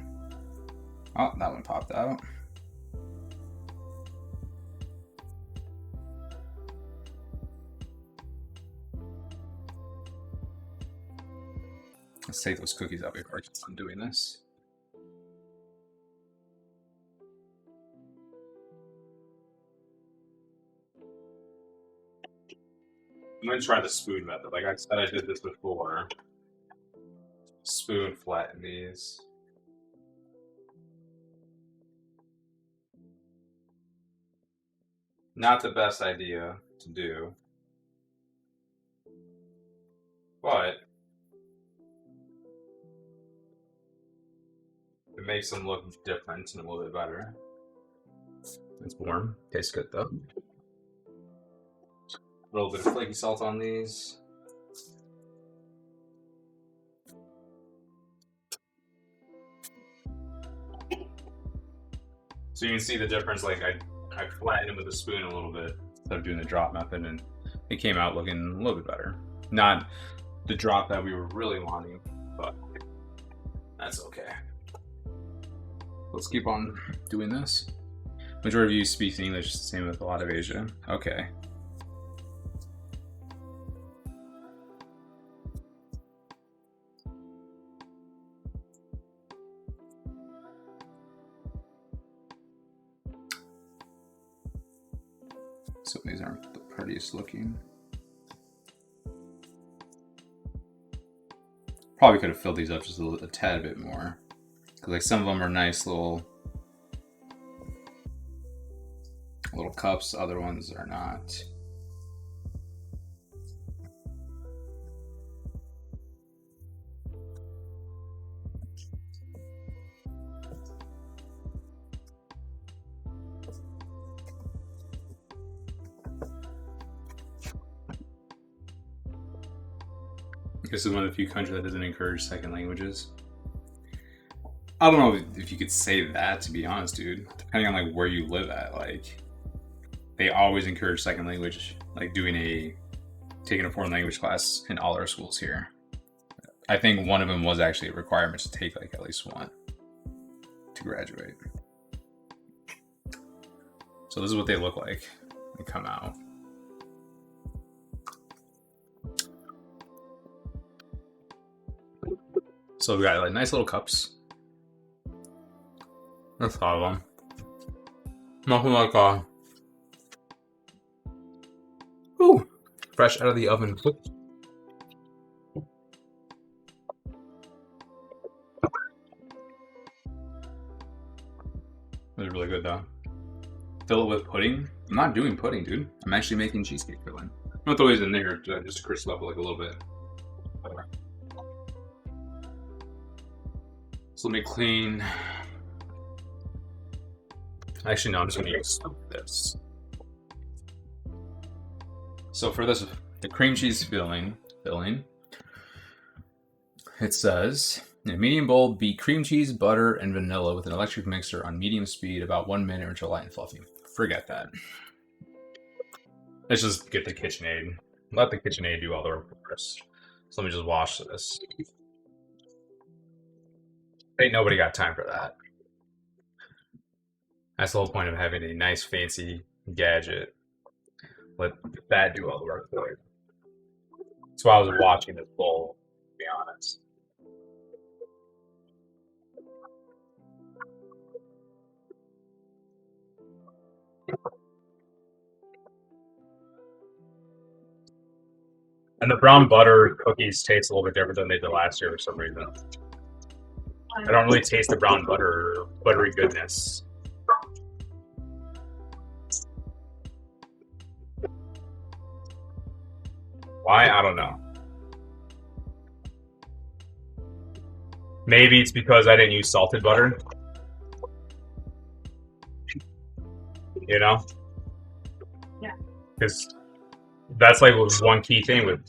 Oh, that one popped out. Let's take those cookies out before I'm doing this. I'm gonna try the spoon method. Like I said, I did this before. Spoon flatten these. Not the best idea to do, but it makes them look different and a little bit better. It's warm. Tastes good though. A little bit of flaky salt on these. So you can see the difference. Like I flattened it with a spoon a little bit instead of doing the drop method, and it came out looking a little bit better. Not the drop that we were really wanting, but that's okay. Let's keep on doing this. Majority of you speak English, same with a lot of Asia. Okay. So these aren't the prettiest looking. Probably could have filled these up just a tad bit more. Because like some of them are nice little cups, other ones are not. This is one of the few countries that doesn't encourage second languages. I don't know if you could say that, to be honest, dude. Depending on like where you live at, like they always encourage second language, like taking a foreign language class in all our schools here. I think one of them was actually a requirement to take like at least one to graduate. So this is what they look like when they come out. So we got like nice little cups. That's all of them. Nothing like ooh, fresh out of the oven. It's really good though. Fill it with pudding. I'm not doing pudding, dude. I'm actually making cheesecake filling. I'm gonna throw these in there just to crisp up like a little bit. So let me clean. Actually, no, I'm just gonna use this. So for this, the cream cheese filling, it says, in a medium bowl, beat cream cheese, butter, and vanilla with an electric mixer on medium speed about 1 minute until light and fluffy. Forget that. Let's just get the KitchenAid. Let the KitchenAid do all the work for us. So let me just wash this. Ain't nobody got time for that. That's the whole point of having a nice fancy gadget. Let that do all the work for you. That's why I was watching this bowl, to be honest. And the brown butter cookies taste a little bit different than they did last year for some reason. I don't really taste the brown butter, buttery goodness. Why? I don't know. Maybe it's because I didn't use salted butter. You know? Yeah. Because that's like one key thing with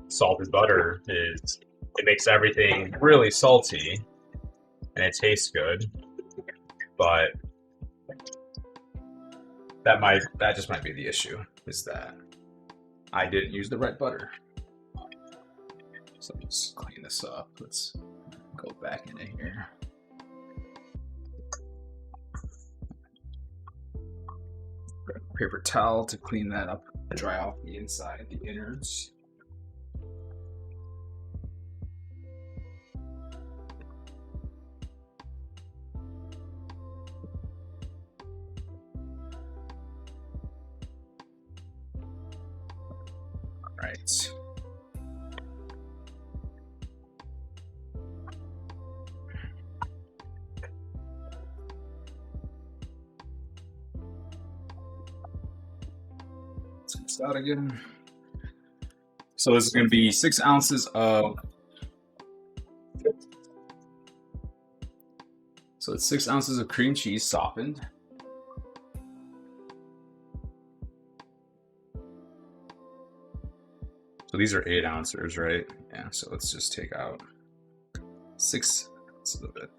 salted butter is it makes everything really salty and it tastes good. But that just might be the issue, is that I didn't use the right butter. So let's clean this up. Let's go back into here. Grab a paper towel to clean that up, dry off the inside, the innards. Right. Let's get this out again. So this is going to be 6 ounces of. So it's 6 ounces of cream cheese softened. So these are 8 ounces, right? Yeah, so let's just take out 6 ounces of it.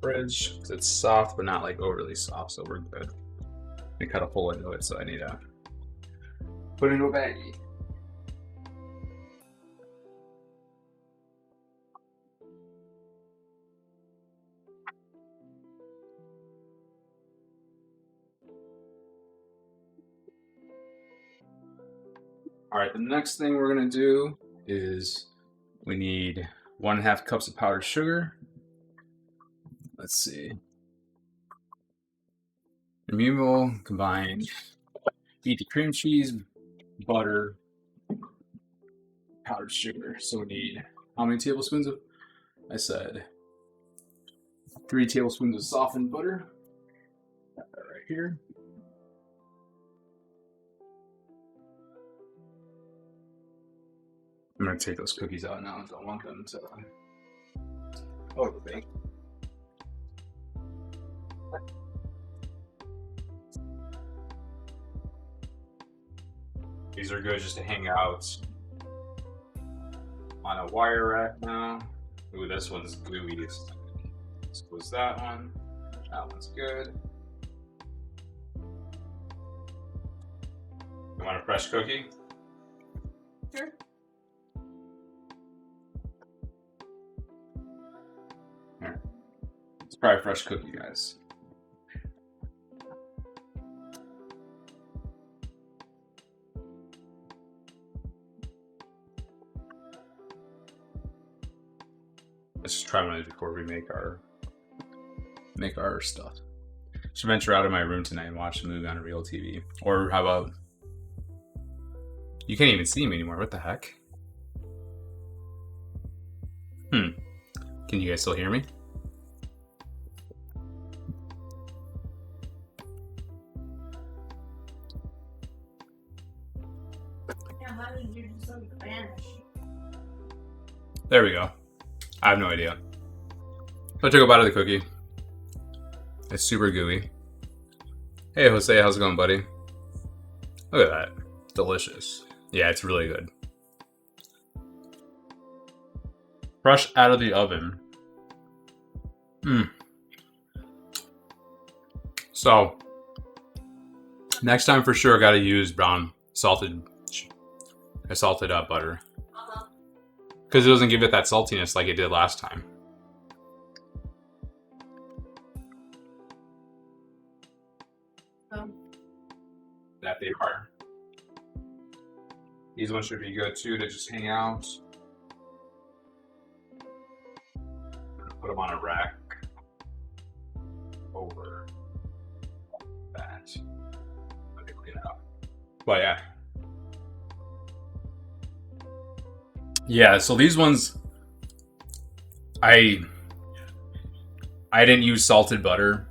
Fridge, because it's soft but not like overly soft, so we're good. I cut a hole into it, so I need to put it into a baggie. All right, the next thing we're gonna do is we need 1.5 cups of powdered sugar. Let's see. And we will combine beat the cream cheese, butter, powdered sugar. So we need how many tablespoons of? I said 3 tablespoons of softened butter. Got that right here. I'm gonna take those cookies out now. I don't want them to overbake. These are good just to hang out on a wire rack now. Ooh, this one's gooey. Let's close that one. That one's good. You want a fresh cookie? Sure. Here. It's probably a fresh cookie, guys. Let's just try one of these before we make our stuff. Should venture out of my room tonight and watch a movie on a real TV. Or how about you can't even see me anymore? What the heck? Can you guys still hear me? Yeah, how did you just vanish? There we go. I have no idea. So I took a bite of the cookie. It's super gooey. Hey Jose, how's it going, buddy? Look at that. Delicious. Yeah, it's really good. Fresh out of the oven. So, next time for sure, gotta use brown salted butter. Because it doesn't give it that saltiness like it did last time. That they are. These ones should be good too to just hang out. Put them on a rack over that. Let me clean it up. But yeah. Yeah, so these ones, I didn't use salted butter.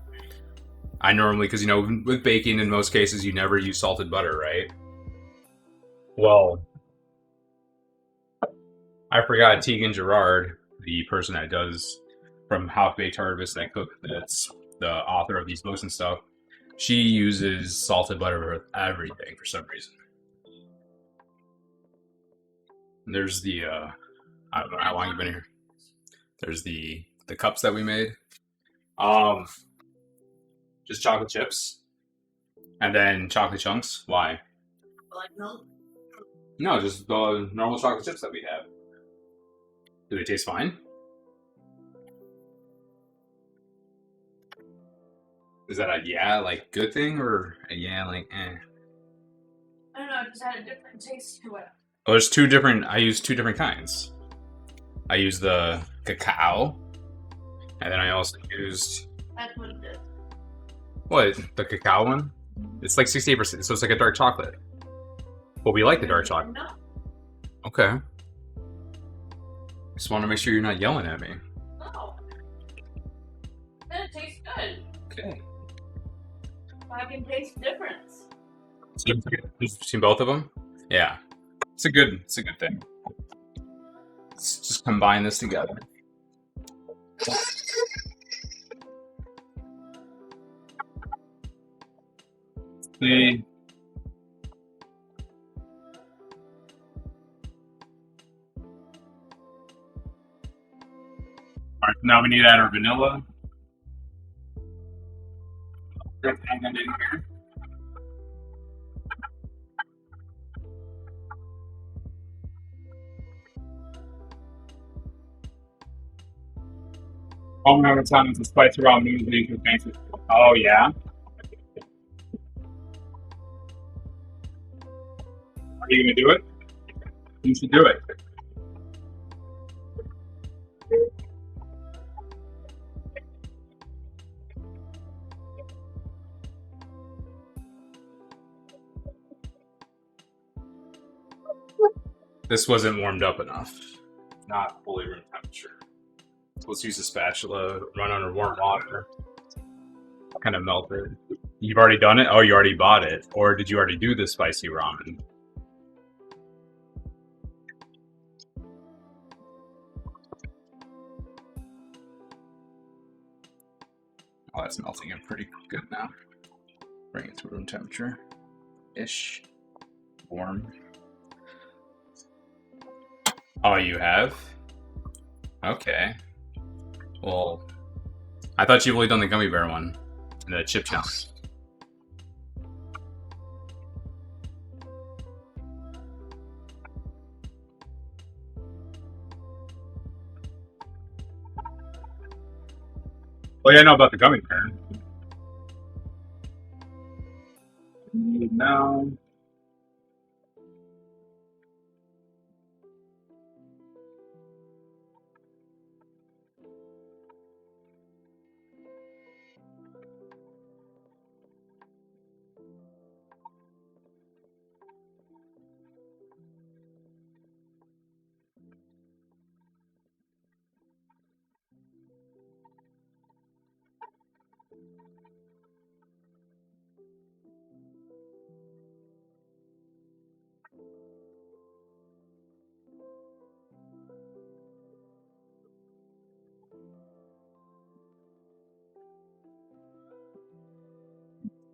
I normally, because you know, with baking in most cases, you never use salted butter, right? Well, I forgot Tegan Gerard, the person that does from Half Baked Harvest that's the author of these books and stuff. She uses salted butter with everything for some reason. There's the I don't know how long you've been here. There's the cups that we made. Just chocolate chips. And then chocolate chunks. Why? Like milk? No, just the normal chocolate chips that we have. Do they taste fine? Is that a yeah, like good thing, or a yeah, like eh? I don't know, it just had a different taste to it. Oh, there's I use 2 different kinds. I use the cacao, and then I also used... That's what it is. What? The cacao one? It's like 68%, so it's like a dark chocolate. But we like the dark chocolate. No. Okay. Just want to make sure you're not yelling at me. No. Then it tastes good. Okay. I can taste the difference. So you've seen both of them? Yeah. It's a good thing. Let's just combine this together. See. Alright, now we need to add our vanilla. Just hang it in here. Home number time is to spice around moves and into fancy. Oh yeah. Are you gonna do it? You should do it. This wasn't warmed up enough. Not fully room temperature. So let's use a spatula, run under warm water, kind of melt it. You've already done it? Oh, you already bought it. Or did you already do the spicy ramen? Oh, that's melting in pretty good now. Bring it to room temperature-ish. Warm. Oh, you have? Okay. Well, I thought you've only done the gummy bear one. And the chip challenge. Well, yeah, I know about the gummy bear. No.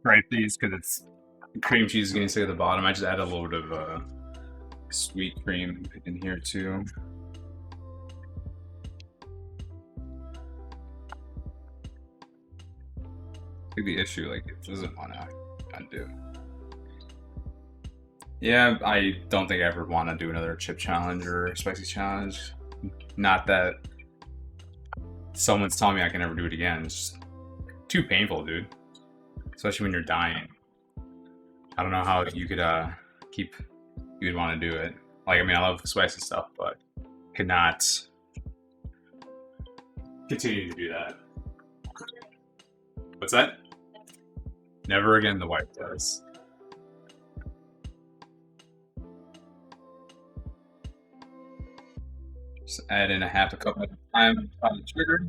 Right, these because it's cream cheese is getting stuck at the bottom. I just add a little bit of sweet cream in here too. I think the issue, like, it doesn't want to undo. Yeah, I don't think I ever want to do another chip challenge or spicy challenge. Not that someone's telling me I can never do it again. It's just too painful, dude. Especially when you're dying. I don't know how you could you would want to do it. Like, I mean, I love the spicy stuff, but could not continue to do that. What's that? Never again, the wife does. Just add in a half a cup at a time on the trigger.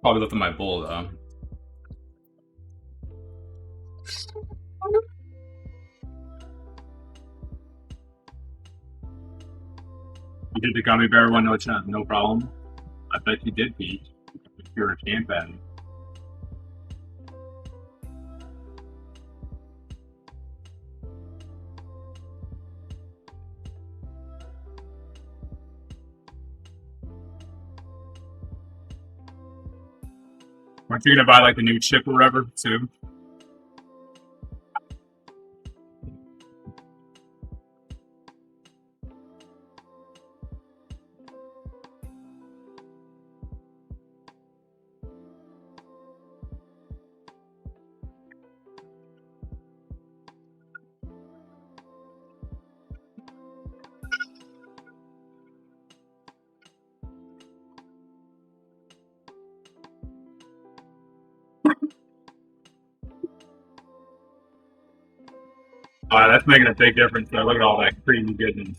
Probably left in my bowl though. You did the gummy bear one, no problem. I bet you did, Pete. If you're a champion. Weren't you gonna buy like the new chip or whatever too? That's making a big difference. Though. Look at all that creamy goodness.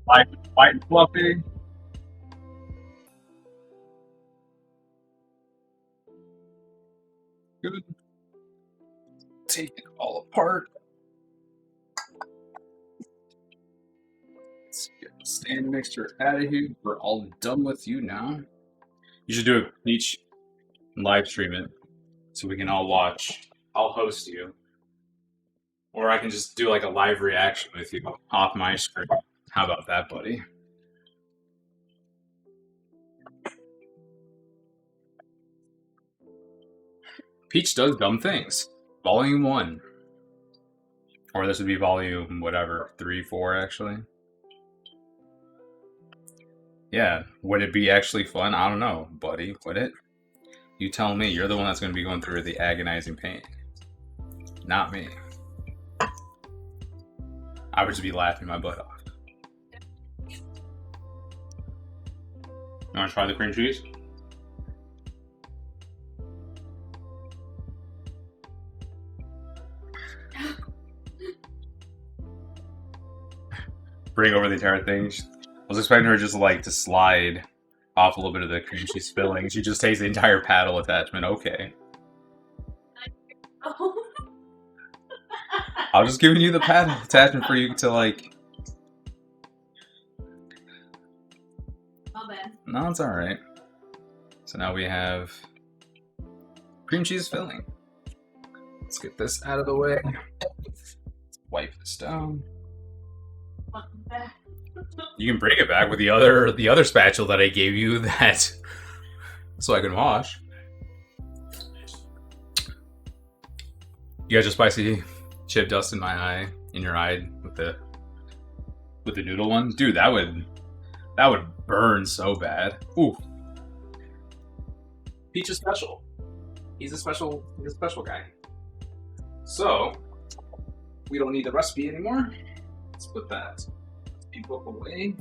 Light and fluffy. Good. Take it all apart. Let's get the stand mixture out of here. We're all done with you now. You should do it each live stream it so we can all watch. I'll host you. Or I can just do like a live reaction with you off my screen. How about that, buddy? Peach Does Dumb Things, Volume 1. Or this would be volume, whatever, 3, 4, actually. Yeah, would it be actually fun? I don't know, buddy. Would it? You tell me. You're the one that's going to be going through the agonizing pain. Not me. I would just be laughing my butt off. You want to try the cream cheese? Bring over the entire thing. I was expecting her just like to slide off a little bit of the cream cheese filling. She just takes the entire paddle attachment. Okay. Oh. I was just giving you the paddle attachment for you to like. My bad. No, it's alright. So now we have cream cheese filling. Let's get this out of the way. Wipe this down. You can bring it back with the other spatula that I gave you that so I can wash. You got your spicy chip dust in my eye, in your eye with the noodle one? Dude, that would burn so bad. Ooh. Peach is special. He's a special guy. So, we don't need the recipe anymore. Let's put that book away.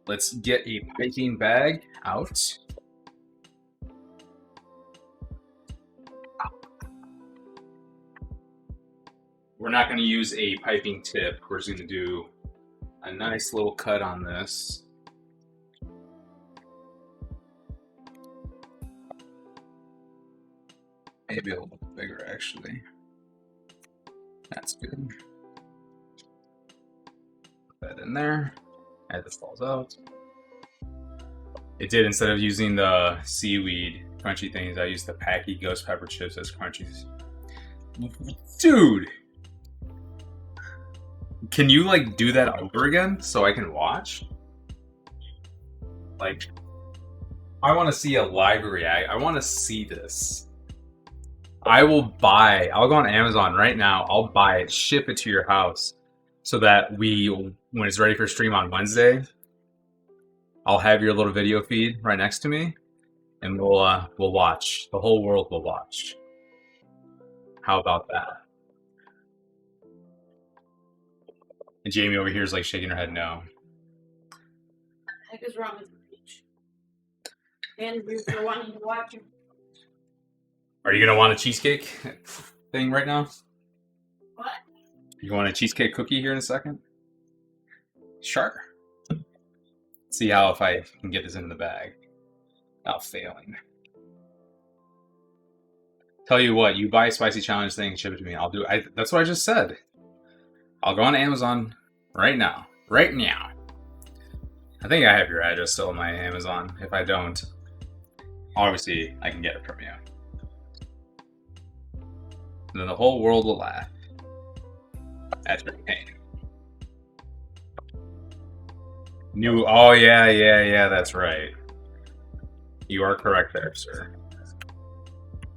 Let's get a piping bag out. We're not going to use a piping tip. We're just going to do a nice little cut on this. Maybe a little bit bigger, actually. That's good. Put that in there. As this falls out. It did, instead of using the seaweed crunchy things, I used the Packy ghost pepper chips as crunchies. Dude! Can you, like, do that over again so I can watch? Like, I want to see a live react. I want to see this. I'll go on Amazon right now, I'll buy it, ship it to your house, so that when it's ready for stream on Wednesday, I'll have your little video feed right next to me, and we'll watch. The whole world will watch. How about that? And Jamie over here is like shaking her head no. What the heck is wrong with Peach? And you're wanting to watch him. Are you gonna want a cheesecake thing right now? What? You want a cheesecake cookie here in a second? Sure. See how if I can get this in the bag without failing. Tell you what, you buy a spicy challenge thing, ship it to me. I'll do it. That's what I just said. I'll go on Amazon right now. Right now. I think I have your address still on my Amazon. If I don't, obviously I can get it from you. And then the whole world will laugh at your pain. Oh yeah, that's right. You are correct there, sir.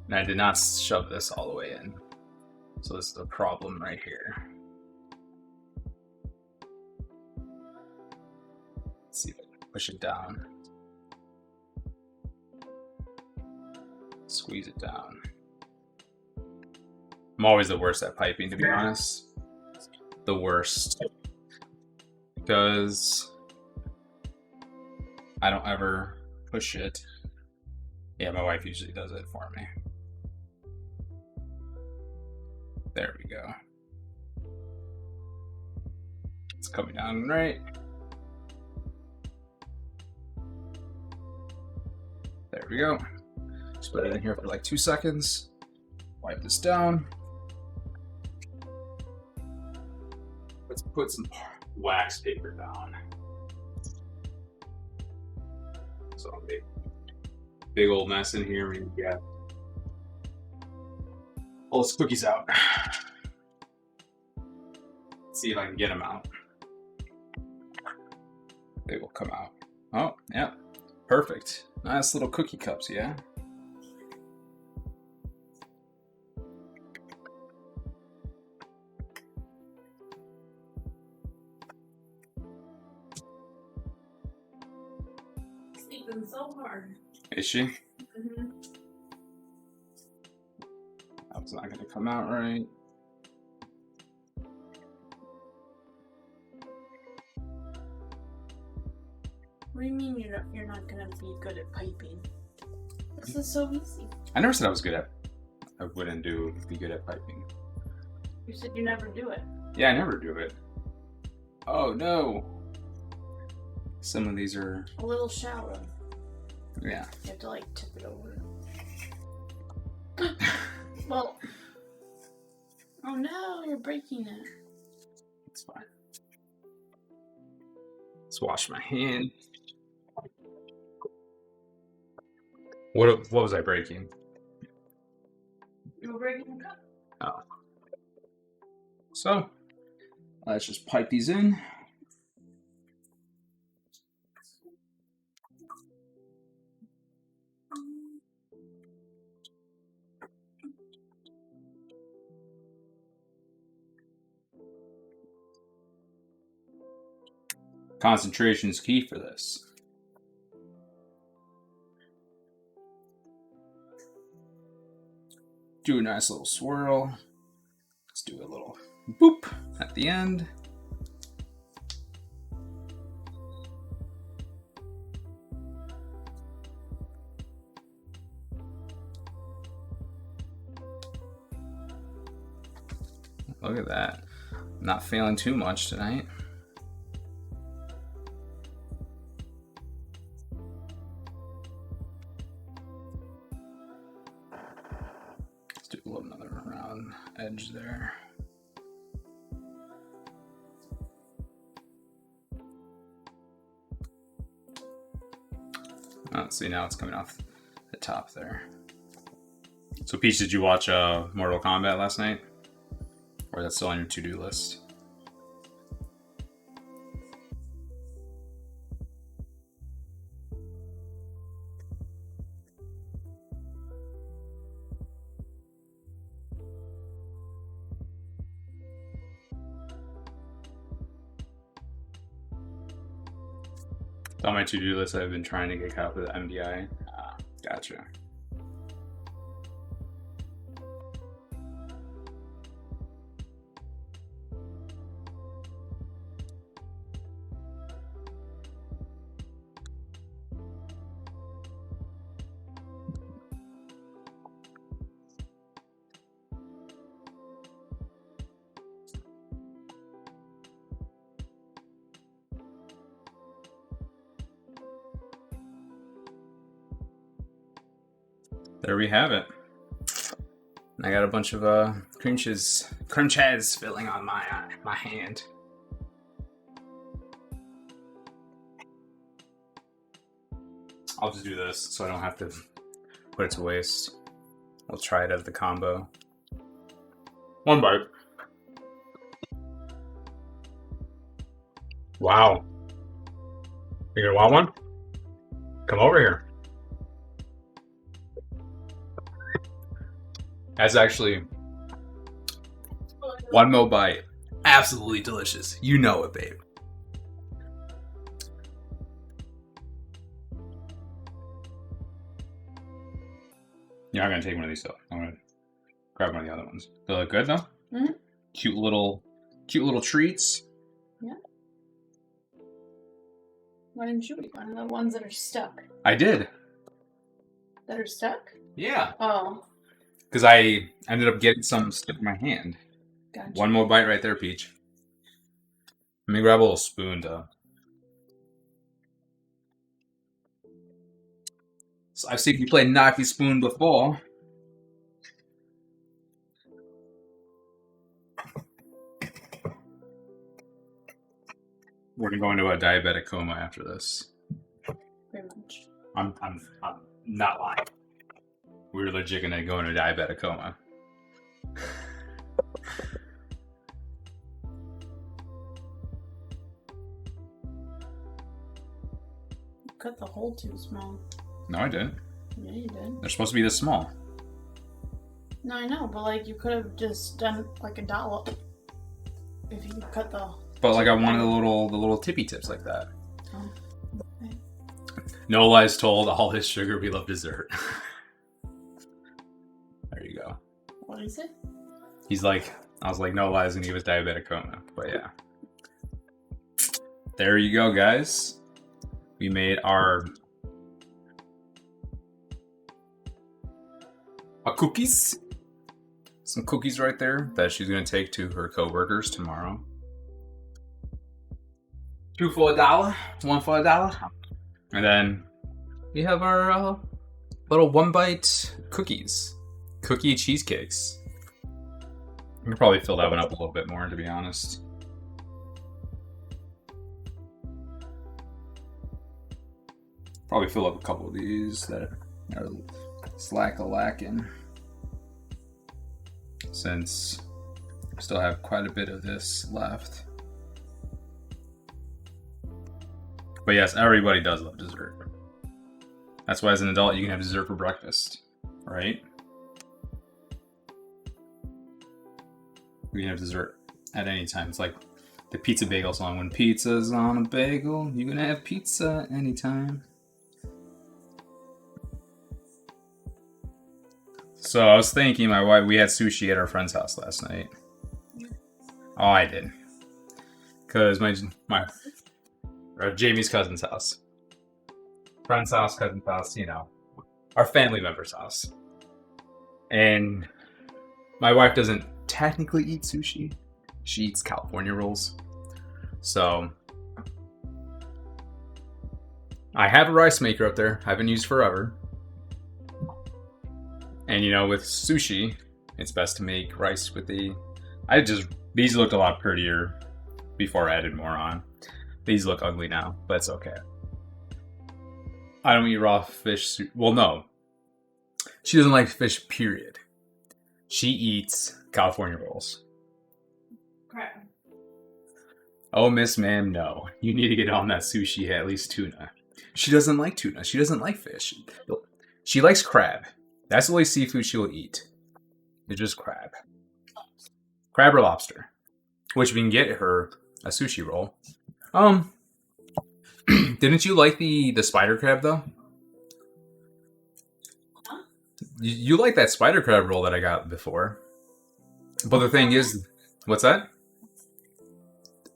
And I did not shove this all the way in. So this is a problem right here. Let's see if I can push it down. Squeeze it down. I'm always the worst at piping, to be honest. The worst. Because I don't ever push it. Yeah, my wife usually does it for me. There we go. It's coming down right. There we go. Just put it in here for like 2 seconds. Wipe this down. Let's put some wax paper down. So big old mess in here. We can get all those cookies out. Let's see if I can get them out. They will come out. Oh, yeah. Perfect. Nice little cookie cups, yeah? working so hard. Is she? Mm-hmm. That's not gonna come out right. What do you mean you're not gonna be good at piping? This is so easy. I never said I was good at. I wouldn't be good at piping. You said you never do it. Yeah, I never do it. Oh no. Some of these are. A little shallow. Yeah. You have to like tip it over. Well. Oh no, you're breaking it. It's fine. Let's wash my hand. What was I breaking? You were breaking the cup. Oh. So, let's just pipe these in. Concentration is key for this. Do a nice little swirl. Let's do a little boop at the end. Look at that. I'm not failing too much tonight. Let's do another round edge there. Oh, see, now it's coming off the top there. So, Peach, did you watch Mortal Kombat last night? Or that's still on your to-do list? On my to-do list, I've been trying to get caught up with the MDI. Ah, gotcha. There we have it. I got a bunch of crunches filling on my hand. I'll just do this so I don't have to put it to waste. We'll try it as the combo. One bite. Wow. You gonna want one? Come over here. That's actually one more bite. Absolutely delicious. You know it, babe. You're not gonna take one of these though. I'm gonna grab one of the other ones. They look good though. Mm-hmm. Cute little treats. Yeah. Why didn't you eat one of the ones that are stuck? I did. That are stuck? Yeah. Oh. Because I ended up getting some stuck in my hand. Gotcha. One more bite right there, Peach. Let me grab a little spoon though. So I've seen you play Knocky Spoon before. We're gonna go into a diabetic coma after this. Very much. I'm not lying. We're legit gonna go into a diabetic coma. You cut the hole too small. No, I didn't. Yeah, you did. They're supposed to be this small. No, I know, but like you could have just done like a dollop. If you cut the. But like I wanted the little tippy tips like that. Oh. Okay. No lies told, all his sugar, we love dessert. There you go. What is it? He's like, I was like, no lies, and he was diabetic coma. But yeah. There you go, guys. We made our cookies. Some cookies right there that she's gonna take to her co-workers tomorrow. 2 for $1, 1 for $1. And then we have our little 1-bite cookies. Cookie cheesecakes. I can probably fill that one up a little bit more, to be honest. Probably fill up a couple of these that are slack-a-lacking. Since I still have quite a bit of this left. But yes, everybody does love dessert. That's why as an adult you can have dessert for breakfast, right? We can have dessert at any time. It's like the pizza bagel song. When pizza's on a bagel, you can have pizza anytime. So I was thinking, my wife, we had sushi at our friend's house last night. Oh, I did. Cause my Jamie's cousin's house, friend's house, cousin's house, you know, our family member's house. And my wife doesn't technically eat sushi. She eats California rolls. So I have a rice maker up there. I haven't used forever. And you know, with sushi, it's best to make rice with these looked a lot prettier before I added more on. These look ugly now, but it's okay. I don't eat raw fish. Well, no. She doesn't like fish, period. She eats California rolls. Crap. Oh, Miss Ma'am, no. You need to get on that sushi, at least tuna. She doesn't like tuna. She doesn't like fish. She likes crab. That's the only seafood she'll eat. It's just crab. Crab or lobster. Which we can get her a sushi roll. Didn't you like the spider crab though? Huh? You like that spider crab roll that I got before. But the thing is, what's that?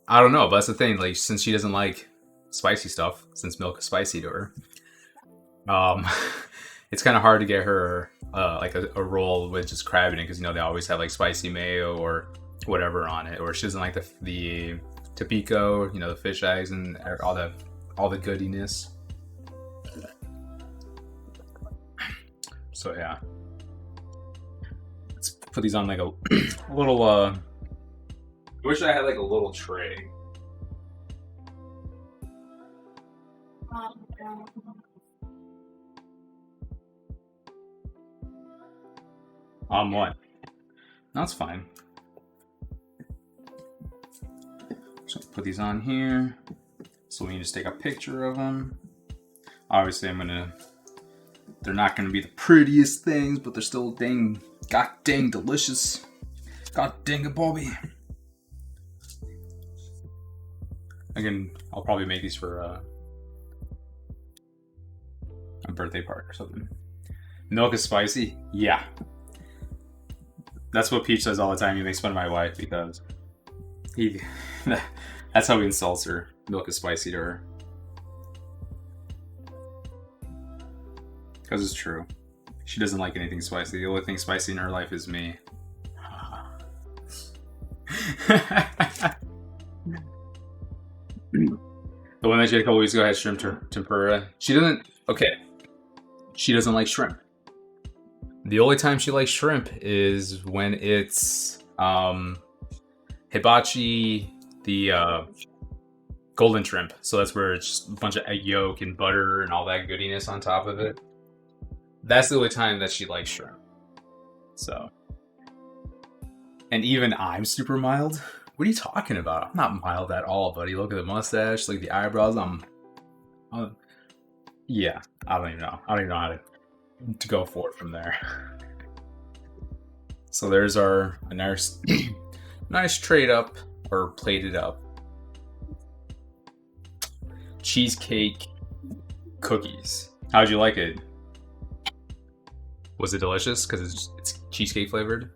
I don't know, but that's the thing, like, since she doesn't like spicy stuff, since milk is spicy to her, it's kind of hard to get her like a roll with just crab in it, because you know they always have like spicy mayo or whatever on it, or she doesn't like the Tapico, you know, the fish eggs and all the goodiness. So yeah, let's put these on like a little. I wish I had like a little tray. On what? That's fine. So put these on here. So we can just take a picture of them. Obviously, they're not gonna be the prettiest things, but they're still god dang delicious. God dang it, Bobby. Again, I'll probably make these for a birthday party or something. Milk is spicy? Yeah. That's what Peach says all the time. He makes fun of my wife because that's how he insults her. Milk is spicy to her. Because it's true. She doesn't like anything spicy. The only thing spicy in her life is me. The one that she had a couple weeks ago had shrimp tempura. She doesn't like shrimp. The only time she likes shrimp is when it's hibachi, the golden shrimp. So that's where it's just a bunch of egg yolk and butter and all that goodiness on top of it. That's the only time that she likes shrimp. So, and even I'm super mild. What are you talking about? I'm not mild at all, buddy. Look at the mustache, look at the eyebrows. Yeah, I don't even know. I don't even know how to go forward from there. So there's our nice trade up or plated up cheesecake cookies. How'd you like it? Was it delicious? Because it's cheesecake flavored.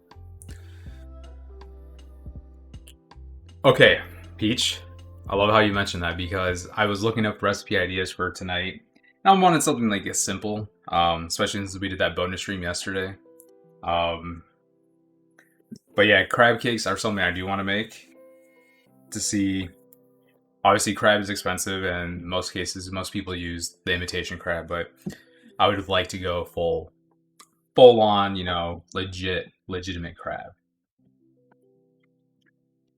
Okay, Peach. I love how you mentioned that because I was looking up recipe ideas for tonight. And I wanted something like as simple, especially since we did that bonus stream yesterday. But yeah, crab cakes are something I do want to make. To see, obviously crab is expensive, and in most cases, most people use the imitation crab. But I would like to go full on, you know, legitimate crab.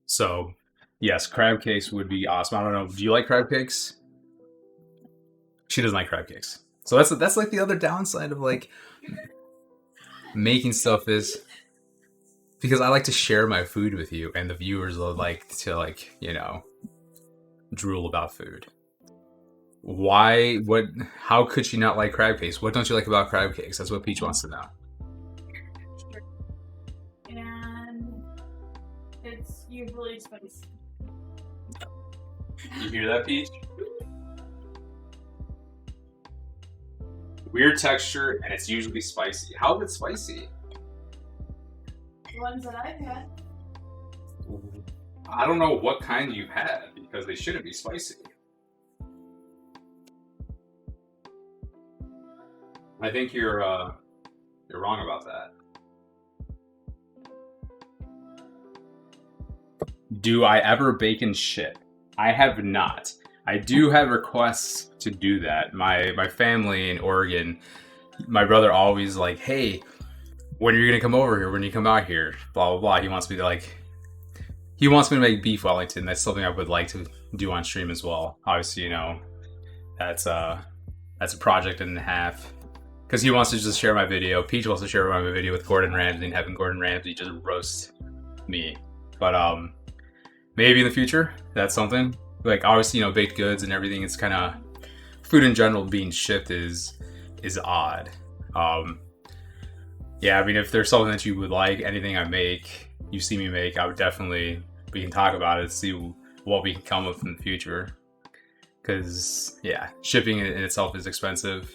So, yes, crab cakes would be awesome. I don't know. Do you like crab cakes? She doesn't like crab cakes. So that's like the other downside of like making stuff is because I like to share my food with you, and the viewers will like to like, you know, drool about food. Why? What? How could she not like crab cakes? What don't you like about crab cakes? That's what Peach wants to know. And it's usually spicy. You hear that, Peach? Weird texture, and it's usually spicy. How is it spicy? The ones that I've had. I don't know what kind you've had because they shouldn't be spicy. I think you're wrong about that. Do I ever bake and ship? I have not. I do have requests to do that. My family in Oregon, my brother always like, hey, when are you gonna come over here? When you come out here? Blah blah blah. He wants me to make beef Wellington. That's something I would like to do on stream as well. Obviously, you know, that's a project and a half. Because he wants to just share my video. Peach wants to share my video with Gordon Ramsay and having Gordon Ramsay just roast me. But maybe in the future, that's something. Like obviously, you know, baked goods and everything. It's kind of food in general being shipped is odd. Yeah, I mean, if there's something that you would like, anything I make, you see me make, I would definitely, we can talk about it, see what we can come with in the future. Because yeah, shipping in itself is expensive.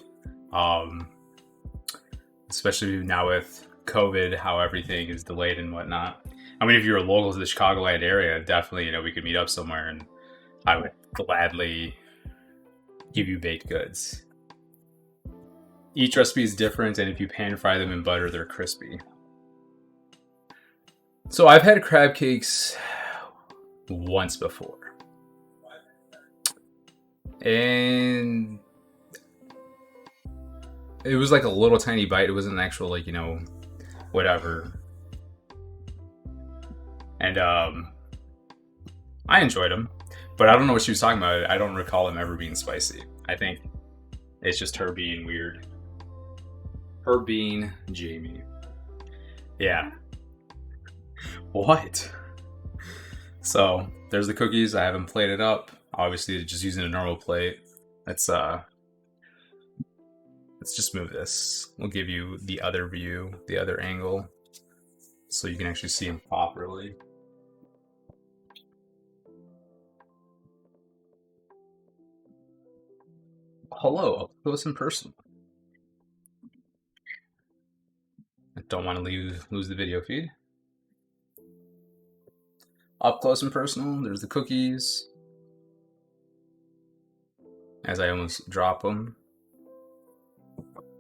Especially now with COVID, how everything is delayed and whatnot. I mean, if you're local to the Chicagoland area, definitely, you know, we could meet up somewhere and I would gladly give you baked goods. Each recipe is different, and if you pan fry them in butter, they're crispy. So I've had crab cakes once before. And it was like a little tiny bite. It wasn't an actual, like, you know, whatever. And I enjoyed them. But I don't know what she was talking about. I don't recall them ever being spicy. I think it's just her being weird. Her being Jamie. Yeah. What? So, there's the cookies. I have them plated up. Obviously, just using a normal plate. Let's just move this. We'll give you the other view, the other angle, so you can actually see them properly. Hello, up close and personal. I don't want to lose the video feed. Up close and personal, there's the cookies. As I almost drop them.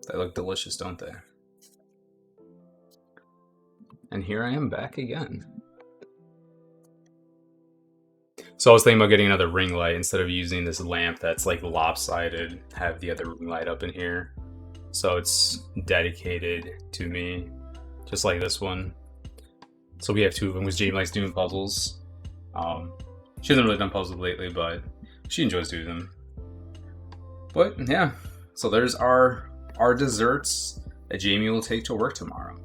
They look delicious, don't they? And here I am back again. So I was thinking about getting another ring light instead of using this lamp that's like lopsided. Have the other ring light up in here. So it's dedicated to me, just like this one. So we have two of them because Jamie likes doing puzzles. She hasn't really done puzzles lately, but she enjoys doing them. But yeah, so there's our desserts that Jamie will take to work tomorrow.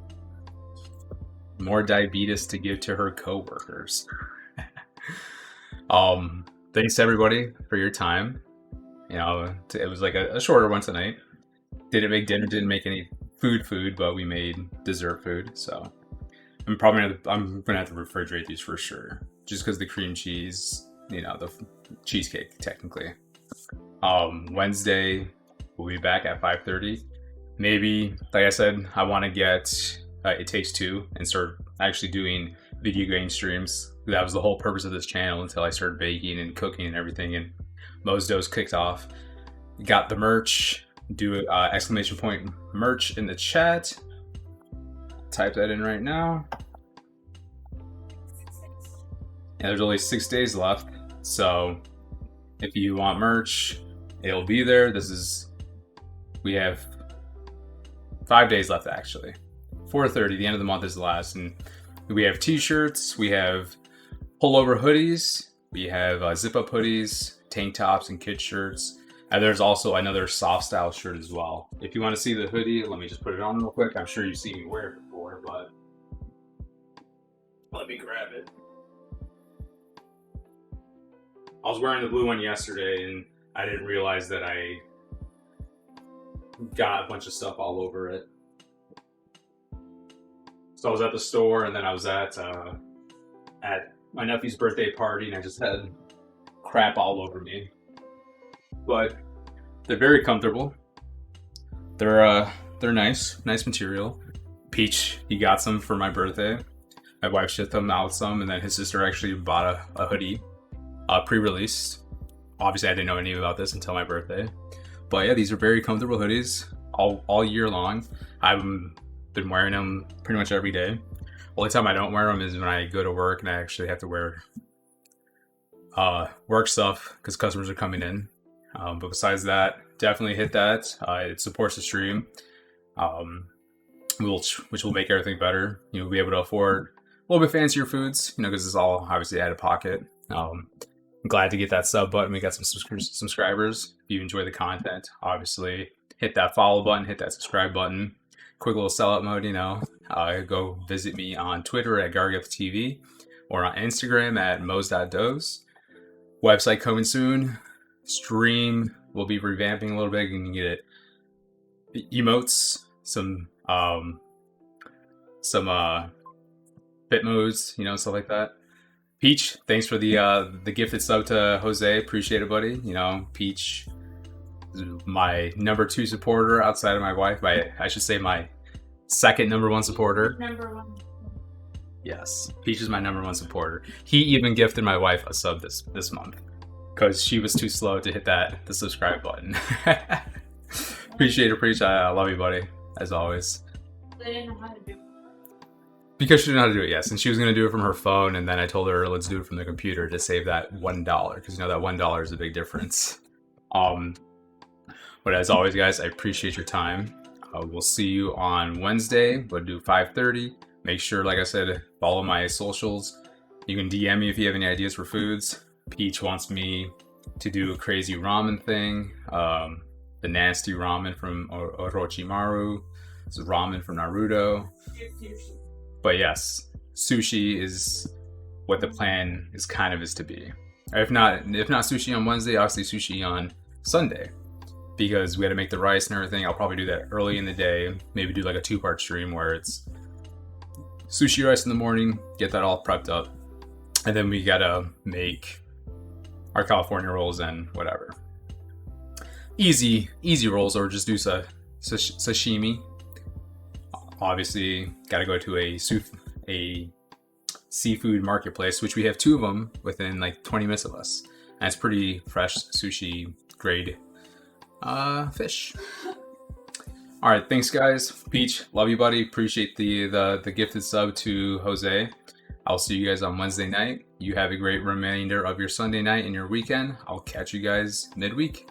More diabetes to give to her co-workers. Thanks to everybody for your time. You know, it was like a shorter one tonight. Didn't make dinner, didn't make any food, but we made dessert food. So I'm gonna have to refrigerate these for sure, just because the cream cheese, you know, the cheesecake technically. Wednesday we'll be back at 5:30. Maybe, like I said, I want to get It Takes Two and start actually doing video game streams. That was the whole purpose of this channel until I started baking and cooking and everything, and Mo's Doughs kicked off. Got the merch. Do exclamation point merch in the chat. Type that in right now. And there's only 6 days left, so if you want merch, it'll be there. We have 5 days left actually. 4:30, the end of the month is the last, and we have t-shirts, we have pullover hoodies, we have zip-up hoodies, tank tops, and kid shirts. And there's also another soft style shirt as well. If you want to see the hoodie, let me just put it on real quick. I'm sure you've seen me wear it before, but let me grab it. I was wearing the blue one yesterday, and I didn't realize that I got a bunch of stuff all over it. So I was at the store, and then I was at my nephew's birthday party, and I just had crap all over me. But they're very comfortable. They're nice material. Peach, he got some for my birthday. My wife shipped them out some, and then his sister actually bought a hoodie, pre-released. Obviously, I didn't know any about this until my birthday. But yeah, these are very comfortable hoodies all year long. I've been wearing them pretty much every day. Only time I don't wear them is when I go to work and I actually have to wear work stuff because customers are coming in. But besides that, definitely hit that. It supports the stream, which will make everything better. You'll be able to afford a little bit fancier foods, because it's all obviously out of pocket. I'm glad to get that sub button. We got some subscribers. If you enjoy the content, obviously hit that follow button, hit that subscribe button. Quick little sellout mode, go visit me on Twitter at GargifTV or on Instagram at Mos.Doughs. Website coming soon. Stream will be revamping a little bit. You can get emotes, some bit modes, stuff like that. Peach, thanks for the gifted sub to Jose. Appreciate it, buddy. Peach is my number 2 supporter outside of my wife. I should say my second number 1 supporter. Number 1. Yes, Peach is my number 1 supporter. He even gifted my wife a sub this month because she was too slow to hit the subscribe button. Appreciate it, Preach. I love you, buddy, as always. They didn't know how to do it. Because she didn't know how to do it, yes. And she was going to do it from her phone, and then I told her, let's do it from the computer to save that $1, because that $1 is a big difference. But as always, guys, I appreciate your time. We'll see you on Wednesday. We'll do 5:30. Make sure, like I said, follow my socials. You can DM me if you have any ideas for foods. Peach wants me to do a crazy ramen thing. The nasty ramen from Orochimaru. It's ramen from Naruto. But yes, sushi is what the plan is to be. If not sushi on Wednesday, obviously sushi on Sunday. Because we had to make the rice and everything. I'll probably do that early in the day. Maybe do like a 2-part stream where it's sushi rice in the morning, get that all prepped up. And then we gotta make our California rolls and whatever. Easy rolls, or just do sashimi. Obviously, gotta go to a seafood marketplace, which we have 2 of them within like 20 minutes of us. And it's pretty fresh sushi grade fish. All right, thanks guys. Peach, love you, buddy. Appreciate the gifted sub to Jose. I'll see you guys on Wednesday night. You have a great remainder of your Sunday night and your weekend. I'll catch you guys midweek.